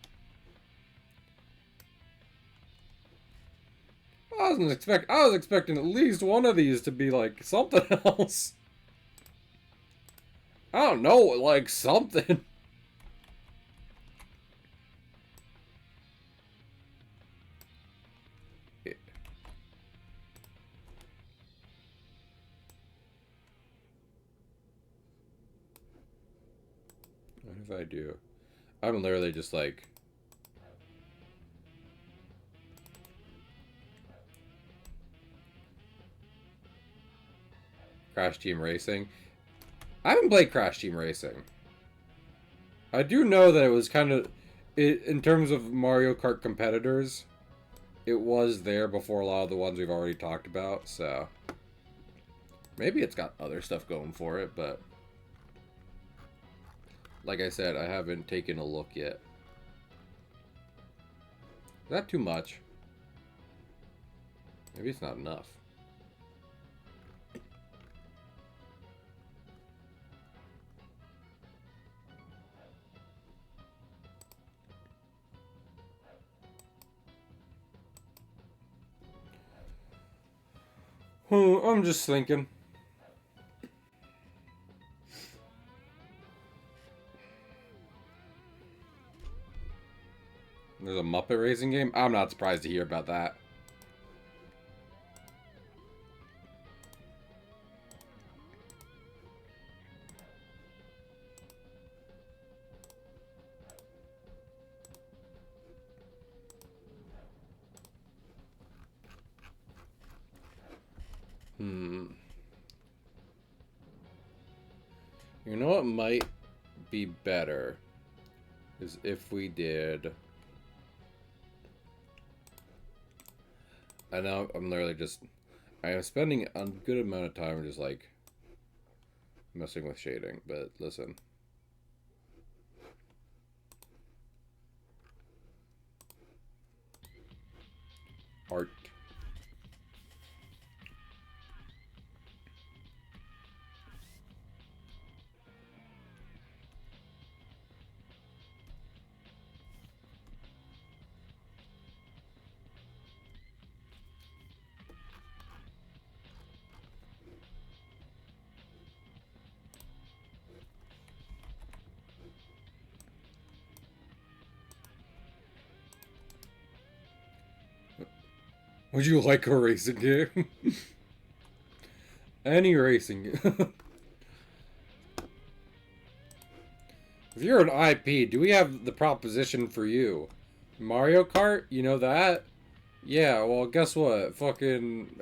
I was expecting at least one of these to be like something else. I don't know, like something. What if I do? I'm literally just like... Crash Team Racing. I haven't played Crash Team Racing. I do know that it was kind of... in terms of Mario Kart competitors, it was there before a lot of the ones we've already talked about, so... Maybe it's got other stuff going for it, but... Like I said, I haven't taken a look yet. Is that too much? Maybe it's not enough. I'm just thinking. There's a Muppet racing game? I'm not surprised to hear about that. You know what might be better? Is if we did... I know I'm literally just... I am spending a good amount of time just like... messing with shading, but listen. Art. Would you like a racing game? Any racing game. If you're an IP, do we have the proposition for you? Mario Kart? You know that? Yeah, well, guess what? Fucking...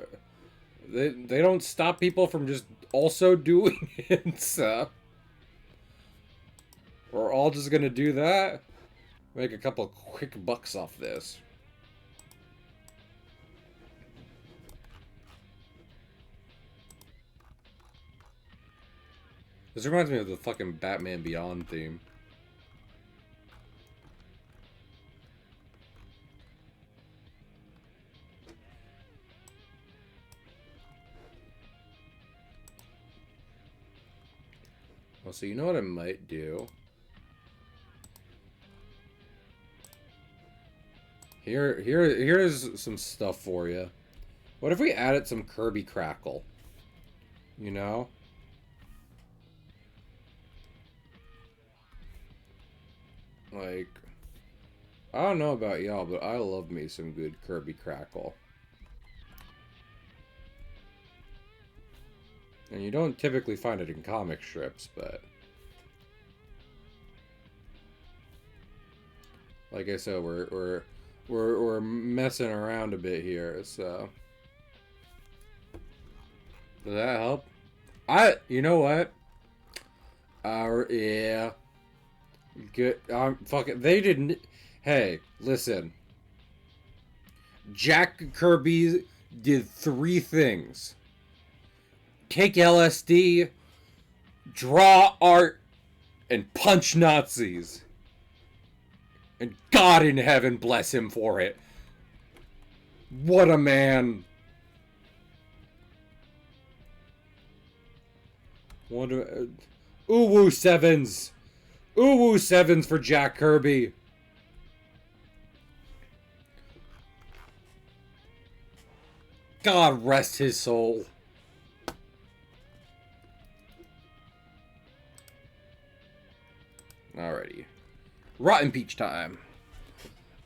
They don't stop people from just also doing it, so... We're all just gonna do that? Make a couple quick bucks off this. This reminds me of the fucking Batman Beyond theme. Well, so you know what I might do? Here's some stuff for you. What if we added some Kirby Crackle? You know? Like, I don't know about y'all, but I love me some good Kirby Crackle. And you don't typically find it in comic strips, but... Like I said, we're messing around a bit here, so... Does that help? You know what? Yeah. Good. Fuck it. They didn't... Hey, listen. Jack Kirby did 3 things. Take LSD, draw art, and punch Nazis. And God in heaven bless him for it. What a man. What a... Uwu sevens. Uwu sevens for Jack Kirby. God rest his soul. Alrighty. Rotten Peach time.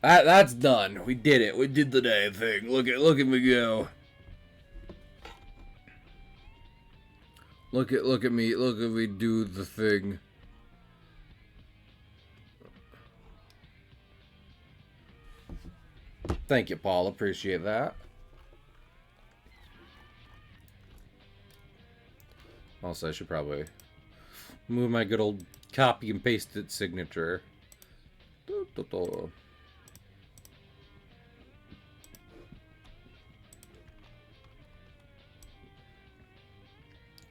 That's done. We did it. We did the damn thing. Look at me go. Look at me. Look at me do the thing. Thank you, Paul. Appreciate that. Also, I should probably move my good old copy and paste it signature.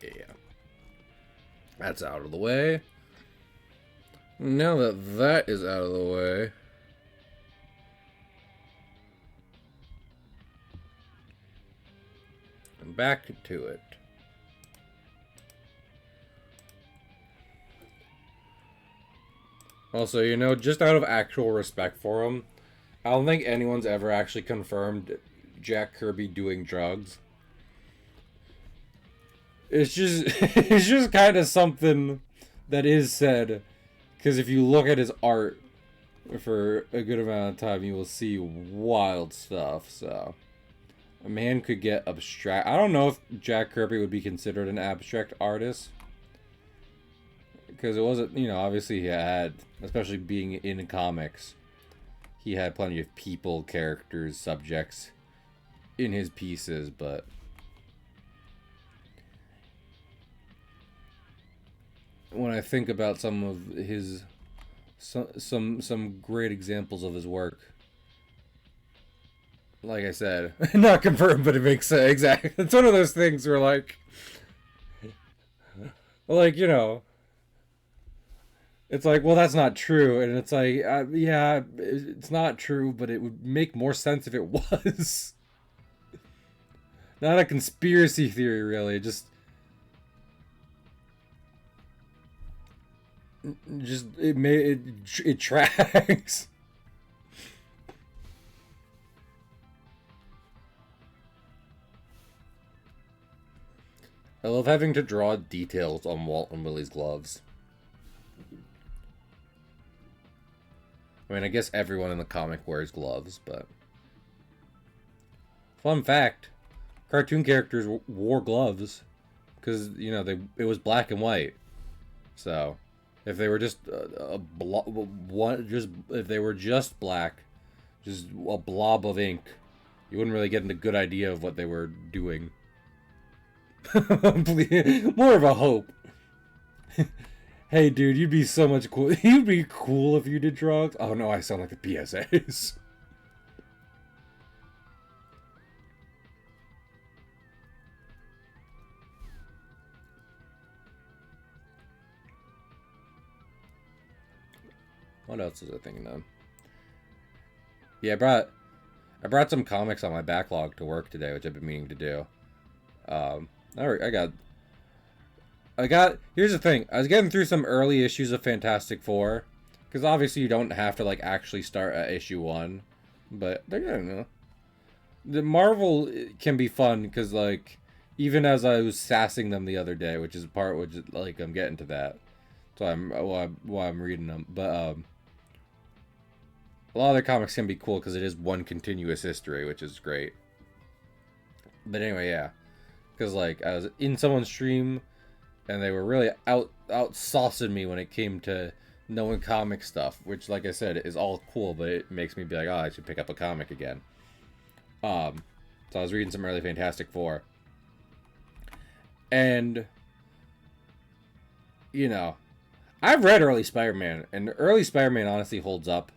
Yeah. That's out of the way. Now that that is out of the way, I'm back to it. Also, you know, just out of actual respect for him, I don't think anyone's ever actually confirmed Jack Kirby doing drugs. It's just, it's just kind of something that is said, because if you look at his art for a good amount of time, you will see wild stuff, so... A man could get abstract... I don't know if Jack Kirby would be considered an abstract artist. Because it wasn't, you know, obviously he had, especially being in comics, he had plenty of people, characters, subjects in his pieces, but when I think about some of his, some great examples of his work, like I said, not confirmed, but it makes sense. Exactly. It's one of those things where, like, you know, it's like, well, that's not true. And it's like, yeah, it's not true, but it would make more sense if it was. Not a conspiracy theory, really. Just it tracks. I love having to draw details on Walt and Willie's gloves. I mean, I guess everyone in the comic wears gloves, but... Fun fact, cartoon characters wore gloves because, you know, it was black and white. So, if they were just if they were just black, just a blob of ink, you wouldn't really get a good idea of what they were doing. More of a hope. Hey, dude, you'd be so much cool. You'd be cool if you did drugs. Oh no, I sound like the PSAs. What else was I thinking of? Yeah, I brought some comics on my backlog to work today, which I've been meaning to do. Here's the thing. I was getting through some early issues of Fantastic Four. Because obviously you don't have to, like, actually start at issue 1. But, I don't know. The Marvel can be fun, because, like, even as I was sassing them the other day, which is part, which, like, I'm getting to that. So why I'm reading them. But, A lot of their comics can be cool because it is one continuous history, which is great. But anyway, yeah. Because, like, I was in someone's stream, and they were really out saucing me when it came to knowing comic stuff, which, like I said, is all cool, but it makes me be like, oh, I should pick up a comic again. So I was reading some early Fantastic Four. And, you know, I've read early Spider-Man, and early Spider-Man honestly holds up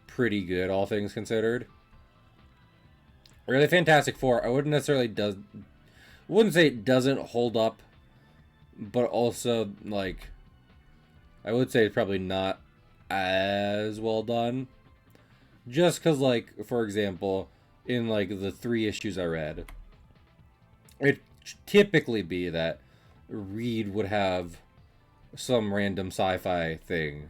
pretty good, all things considered. Early Fantastic Four, I wouldn't say it doesn't hold up, but also, like, I would say it's probably not as well done. Just because, like, for example, in, like, the 3 issues I read, it'd typically be that Reed would have some random sci-fi thing,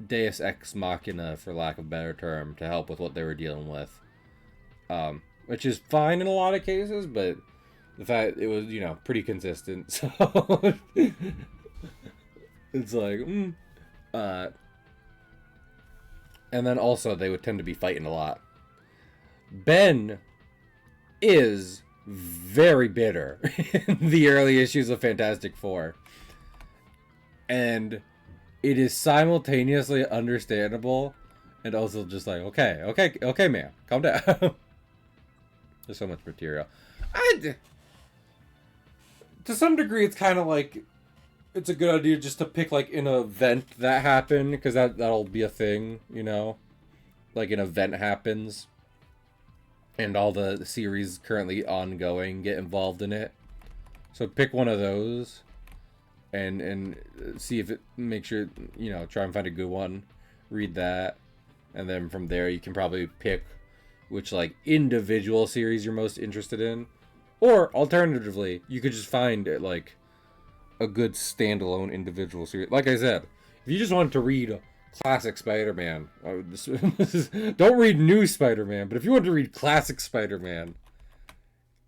Deus Ex Machina, for lack of a better term, to help with what they were dealing with. Which is fine in a lot of cases, but the fact it was, you know, pretty consistent, so it's like, and then also they would tend to be fighting a lot. Ben is very bitter in the early issues of Fantastic Four, and it is simultaneously understandable and also just like, okay, man, calm down. There's so much material. To some degree, it's kind of like, it's a good idea just to pick, like, an event that happened, because that'll be a thing, you know? Like, an event happens, and all the series currently ongoing get involved in it. So pick one of those, and see if it makes sure, you know, try and find a good one. Read that, and then from there you can probably pick which, like, individual series you're most interested in. Or, alternatively, you could just find, like, a good standalone individual series. Like I said, if you just wanted to read classic Spider-Man, don't read new Spider-Man, but if you want to read classic Spider-Man,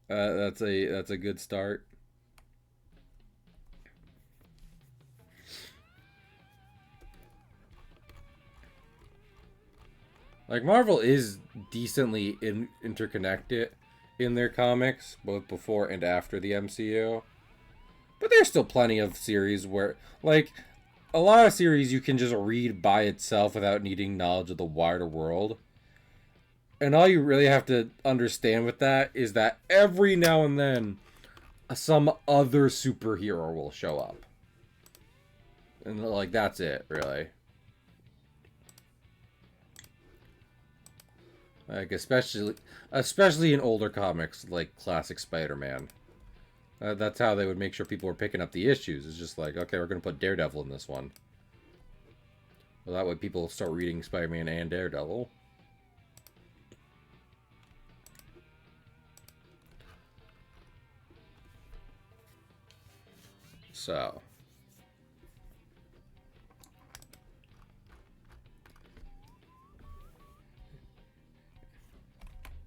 that's a good start. Like, Marvel is decently interconnected in their comics, both before and after the MCU. But there's still plenty of series where, like, a lot of series you can just read by itself without needing knowledge of the wider world. And all you really have to understand with that is that every now and then, some other superhero will show up. And, like, that's it, really. Like, especially in older comics, like classic Spider-Man. That's how they would make sure people were picking up the issues. It's just like, okay, we're going to put Daredevil in this one. Well, that way people start reading Spider-Man and Daredevil. So.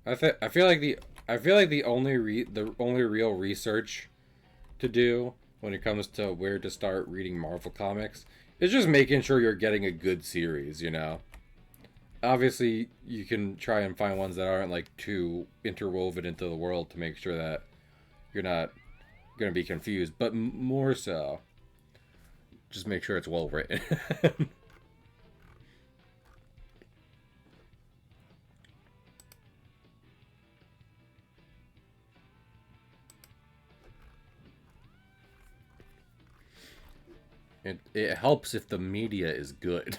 I feel like the only real research to do when it comes to where to start reading Marvel comics is just making sure you're getting a good series, you know. Obviously, you can try and find ones that aren't, like, too interwoven into the world to make sure that you're not going to be confused, but more so, just make sure it's well written. It helps if the media is good.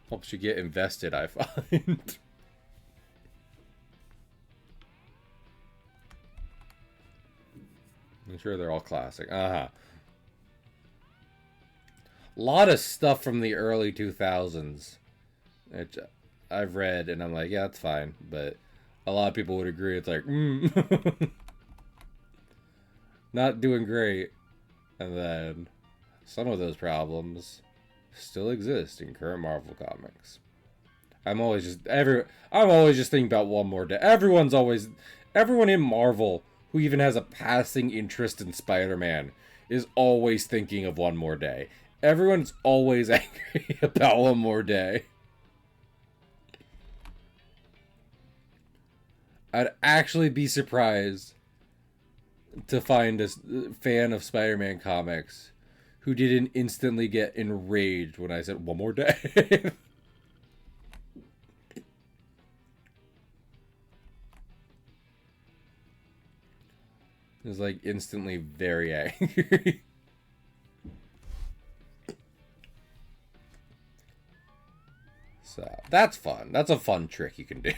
Helps you get invested, I find. I'm sure they're all classic. A lot of stuff from the early 2000s, which I've read, and I'm like, yeah, that's fine. But a lot of people would agree. It's like, not doing great. And then some of those problems still exist in current Marvel comics. I'm always just thinking about One More Day. Everyone in Marvel who even has a passing interest in Spider-Man is always thinking of One More Day. Everyone's always angry about One More Day. I'd actually be surprised to find a fan of Spider-Man comics who didn't instantly get enraged when I said one more day. Is like instantly very angry. So that's fun. That's a fun trick you can do.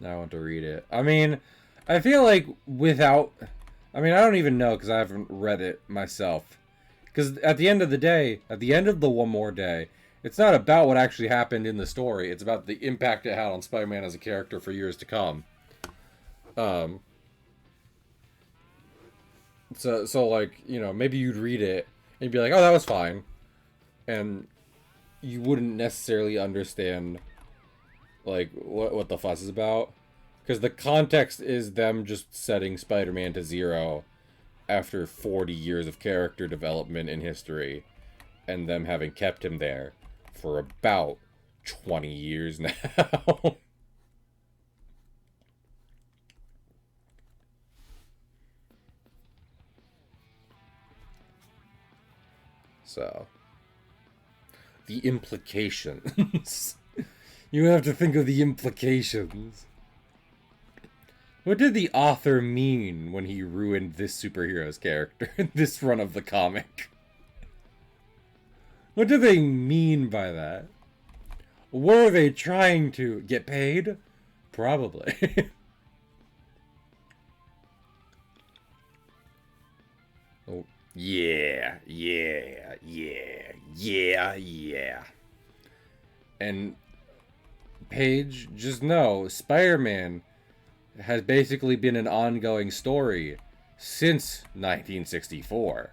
Now I want to read it. I mean, I feel like without... I mean, I don't even know because I haven't read it myself. Because at the end of the day, at the end of the One More Day, it's not about what actually happened in the story. It's about the impact it had on Spider-Man as a character for years to come. So like, you know, maybe you'd read it and you'd be like, oh, that was fine. And you wouldn't necessarily understand, like, what the fuss is about. Because the context is them just setting Spider-Man to 0 after 40 years of character development in history. And them having kept him there for about 20 years now. So, the implications. You have to think of the implications. What did the author mean when he ruined this superhero's character in this run of the comic? What do they mean by that? Were they trying to get paid? Probably. Oh, yeah. And Paige, just know, Spider-Man has basically been an ongoing story since 1964.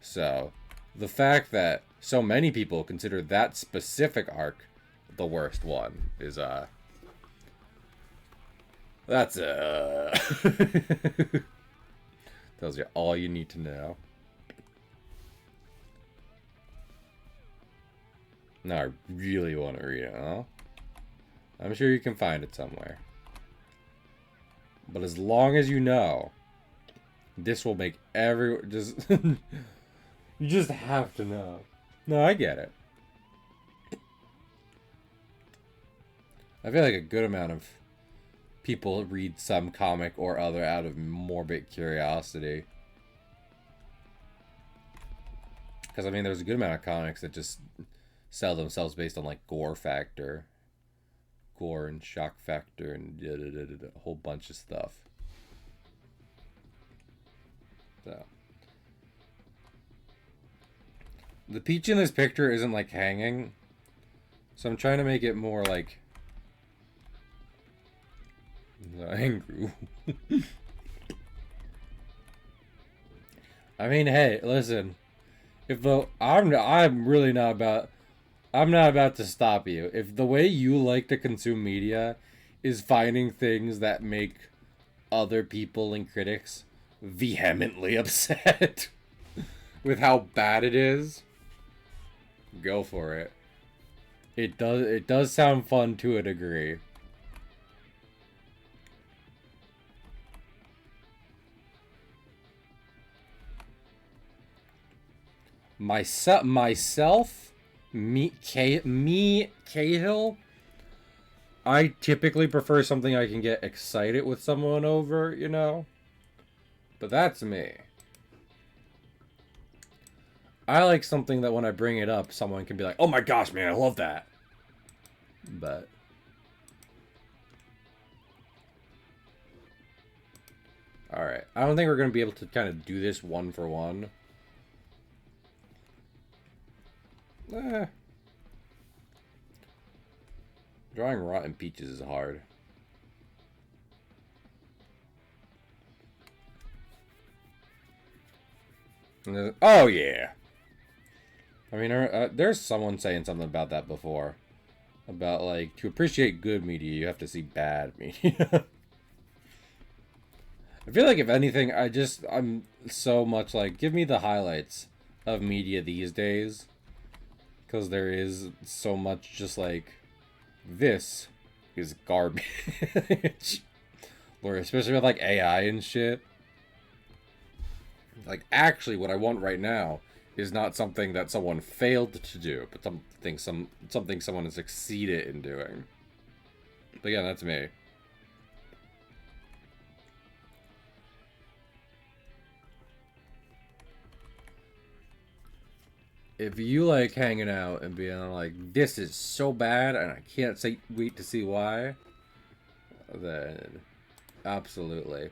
So, the fact that so many people consider that specific arc the worst one is, that's, tells you all you need to know. Now I really want to read it, huh? I'm sure you can find it somewhere. But as long as you know, this will make everyone just... You just have to know. No, I get it. I feel like a good amount of people read some comic or other out of morbid curiosity. Because, I mean, there's a good amount of comics that just sell themselves based on, like, gore factor. Gore and shock factor and a whole bunch of stuff. So. The peach in this picture isn't, like, hanging. So I'm trying to make it more, like... angry. I mean, hey, listen. If the... I'm really not about... I'm not about to stop you. If the way you like to consume media is finding things that make other people and critics vehemently upset with how bad it is, go for it. It does sound fun to a degree. Myself, Cahill, I typically prefer something I can get excited with someone over, you know? But that's me. I like something that when I bring it up, someone can be like, oh my gosh, man, I love that. But... alright, I don't think we're going to be able to kind of do this one for one. Drawing rotten peaches is hard. Oh, yeah. I mean, there's someone saying something about that before. About, like, to appreciate good media, you have to see bad media. I feel like, if anything, I'm so much like, give me the highlights of media these days. Because there is so much just like, this is garbage. Or especially with like AI and shit. Like, actually, what I want right now is not something that someone failed to do, but something someone has succeeded in doing. But yeah, that's me. If you like hanging out and being like, this is so bad and I can't wait to see why, then absolutely.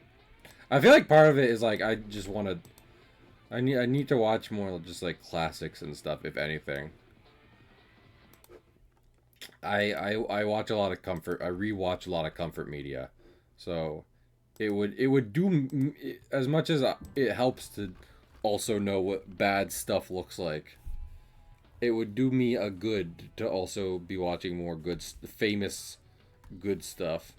I feel like part of it is like I just want to. I need to watch more just like classics and stuff, if anything. I watch a lot of comfort. I rewatch a lot of comfort media, so it would do as much as it helps to also know what bad stuff looks like. It would do me a good to also be watching more good, famous, good stuff.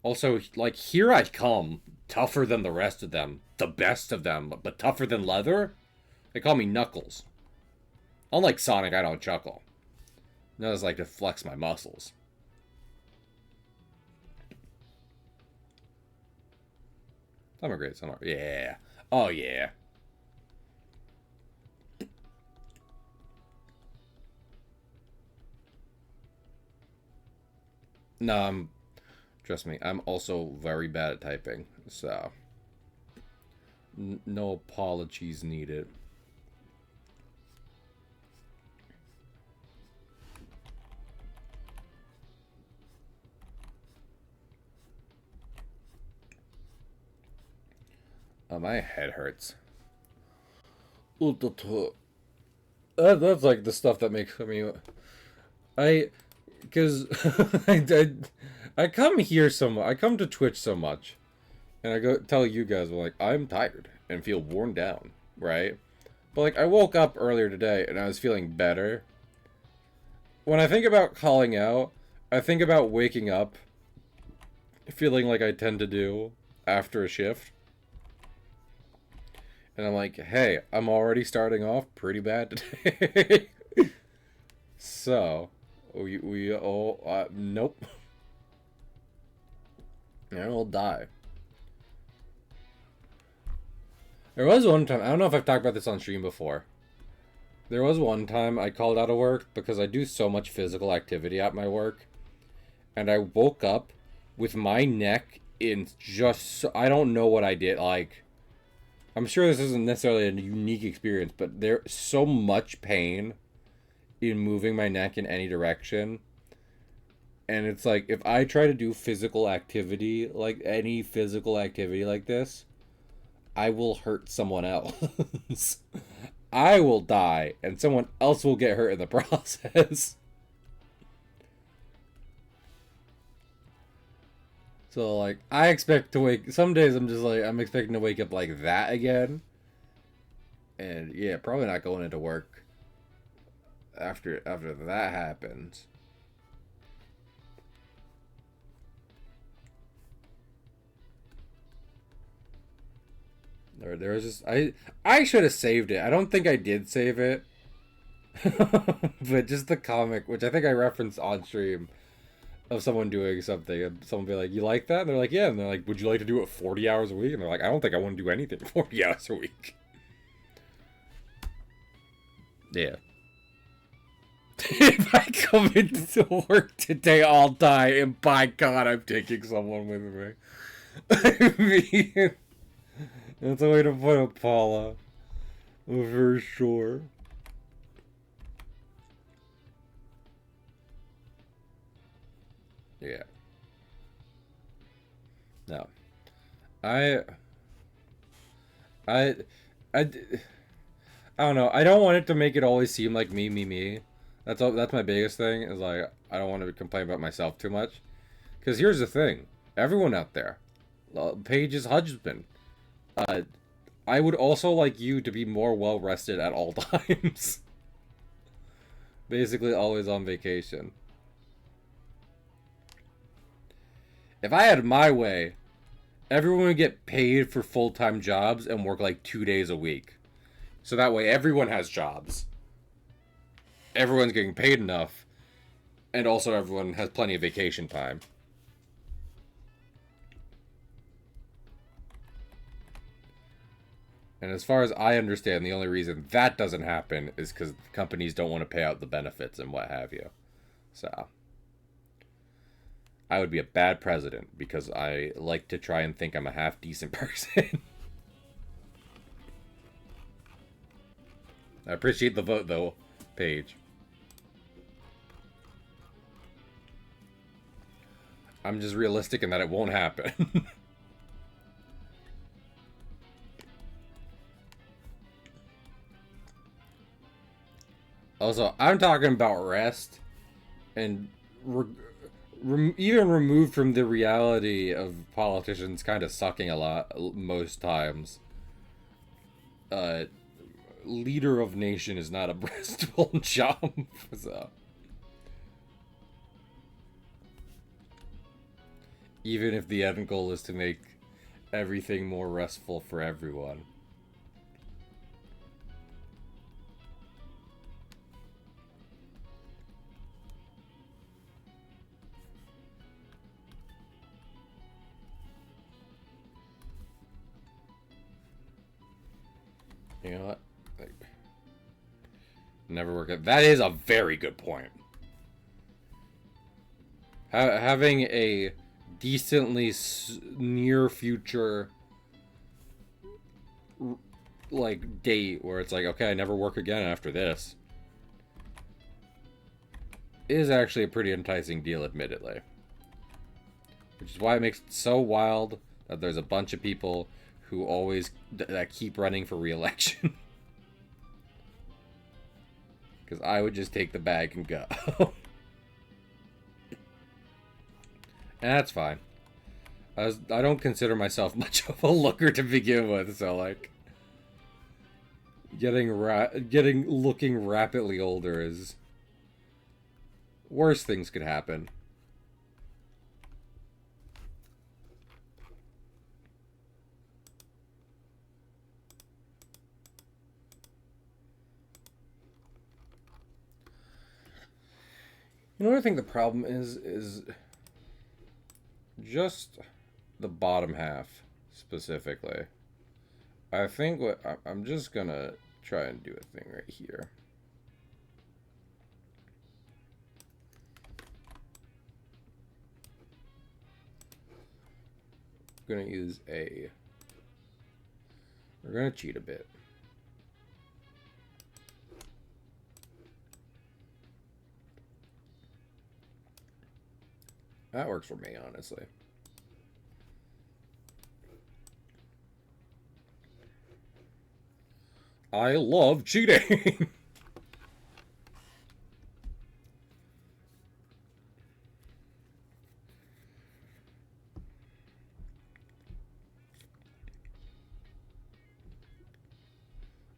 Also, like, Here I Come, tougher than the rest of them, the best of them, but tougher than leather? They call me Knuckles. Unlike Sonic, I don't chuckle. No, it's like to flex my muscles. I'm a great summer. Yeah. Oh, yeah. No, trust me, I'm also very bad at typing, so no apologies needed. Oh, my head hurts. That's like the stuff that makes me. Because I come here so much. I come to Twitch so much, and I go tell you guys, like, I'm tired and feel worn down, right? But like, I woke up earlier today and I was feeling better. When I think about calling out, I think about waking up feeling like I tend to do after a shift. And I'm like, hey, I'm already starting off pretty bad today. So, we all, nope. I will die. There was one time, I don't know if I've talked about this on stream before. There was one time I called out of work because I do so much physical activity at my work. And I woke up with my neck in just, I don't know what I did. Like, I'm sure this isn't necessarily a unique experience, but there's so much pain in moving my neck in any direction. And it's like, if I try to do physical activity, like any physical activity like this, I will hurt someone else. I will die, and someone else will get hurt in the process. So, like, I expect to wake... Some days I'm just like, I'm expecting to wake up like that again. And, yeah, probably not going into work after that happens. There was just... I should have saved it. I don't think I did save it. But just the comic, which I think I referenced on stream, of someone doing something, and someone be like, you like that? And they're like, yeah. And they're like, would you like to do it 40 hours a week? And they're like, I don't think I want to do anything 40 hours a week. Yeah. If I come into work today, I'll die, and by God, I'm taking someone with me. I mean, that's a way to put it, Paula. For sure. Yeah. No. I, I, I, I don't know. I don't want it to make it always seem like me. That's all. That's my biggest thing. Is like, I don't want to complain about myself too much. Because here's the thing. Everyone out there, Paige's husband, uh, I would also like you to be more well rested at all times. Basically, always on vacation. If I had my way, everyone would get paid for full-time jobs and work like 2 days a week. So that way everyone has jobs. Everyone's getting paid enough. And also everyone has plenty of vacation time. And as far as I understand, the only reason that doesn't happen is because companies don't want to pay out the benefits and what have you. So, I would be a bad president because I like to try and think I'm a half decent person. I appreciate the vote, though, Paige. I'm just realistic in that it won't happen. Also, I'm talking about rest and even removed from the reality of politicians kind of sucking a lot most times. Uh, Leader of nation is not a restful job. So, even if the end goal is to make everything more restful for everyone. You know what? Like, never work out. That is a very good point. Having a decently near future like date where it's like, okay, I never work again after this is actually a pretty enticing deal, admittedly. Which is why it makes it so wild that there's a bunch of people who always that keep running for re-election. Because I would just take the bag and go. And that's fine. I don't consider myself much of a looker to begin with, so like looking rapidly older is worse things could happen. You know what I think the problem is just the bottom half specifically. I think what I'm just gonna try and do a thing right here. I'm gonna use a. We're gonna cheat a bit. That works for me, honestly. I love cheating.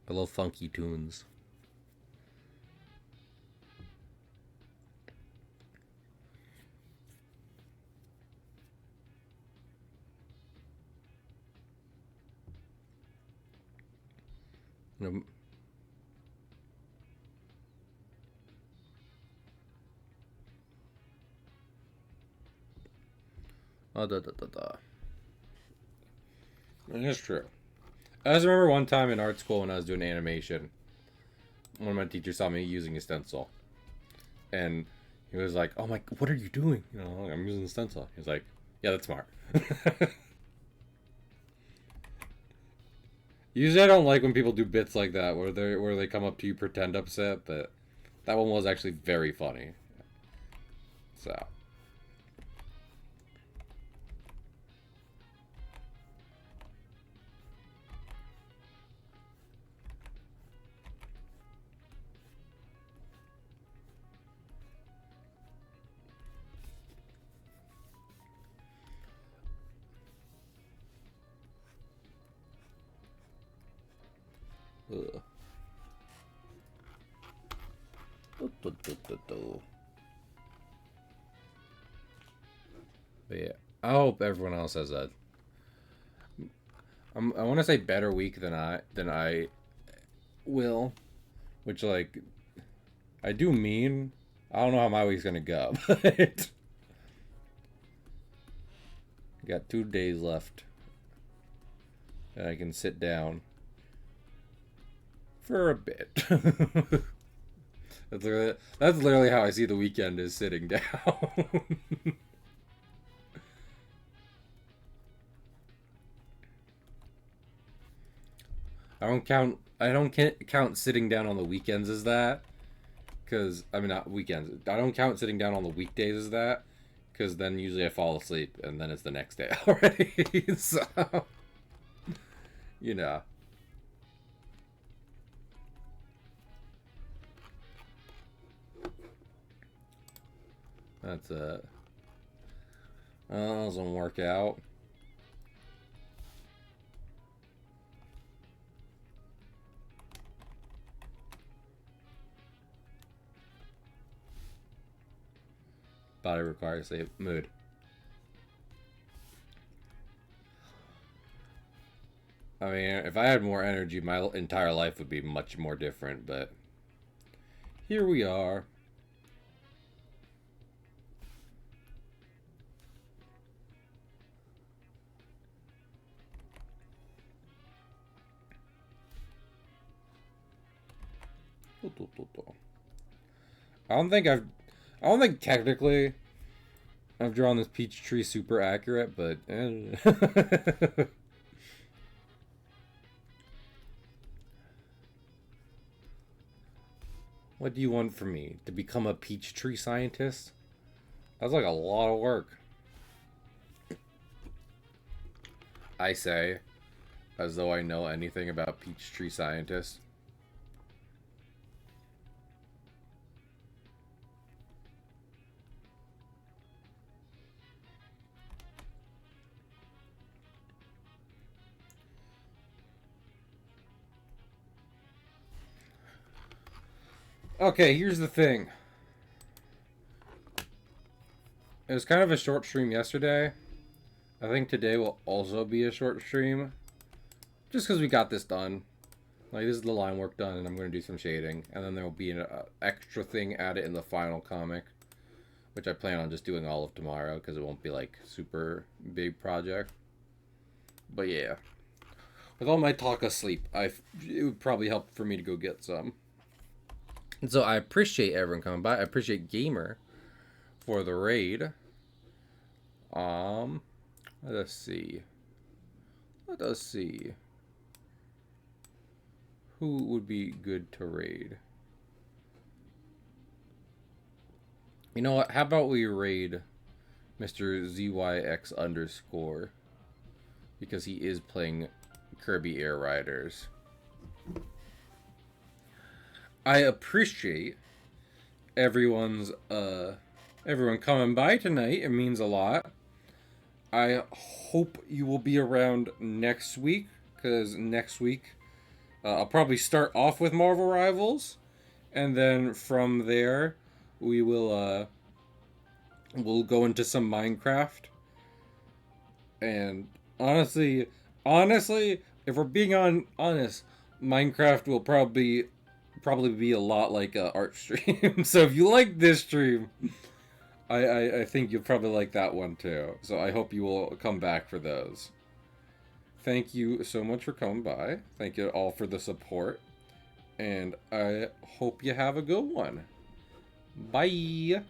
I love funky tunes. That's true. I just remember one time in art school when I was doing animation, one of my teachers saw me using a stencil, and he was like, "Oh my, what are you doing?" You know, I'm using a stencil. He was like, "Yeah, that's smart." Usually, I don't like when people do bits like that where they come up to you pretend upset, but that one was actually very funny. So. Ugh. But yeah, I hope everyone else has a. I want to say better week than I will, which, like, I do mean, I don't know how my week's gonna go, but got 2 days left. And I can sit down for a bit. That's literally how I see the weekend, is sitting down. I don't count sitting down on the weekends as that, because I mean, not weekends. I don't count sitting down on the weekdays as that, because then usually I fall asleep and then it's the next day already. So, you know. That's it. Doesn't work out. Body requires a mood. I mean, if I had more energy, my entire life would be much more different, but here we are. I don't think technically I've drawn this peach tree super accurate, but what do you want from me? To become a peach tree scientist? That's like a lot of work. I say, as though I know anything about peach tree scientists. Okay, here's the thing. It was kind of a short stream yesterday. I think today will also be a short stream. Just because we got this done. Like, this is the line work done, and I'm going to do some shading. And then there will be an extra thing added in the final comic. Which I plan on just doing all of tomorrow, because it won't be, like, super big project. But yeah. With all my talk of sleep, it would probably help for me to go get some. And so I appreciate everyone coming by. I appreciate Gamer for the raid. Let us see. Who would be good to raid? You know what? How about we raid Mr. ZYX _, because he is playing Kirby Air Riders. I appreciate everyone coming by tonight. It means a lot. I hope you will be around next week, because next week I'll probably start off with Marvel Rivals, and then from there we will we'll go into some Minecraft. And honestly, if we're being honest, Minecraft will probably be a lot like a art stream. So if you like this stream, I think you'll probably like that one too. So I hope you will come back for those. Thank you so much for coming by. Thank you all for the support. And I hope you have a good one. Bye.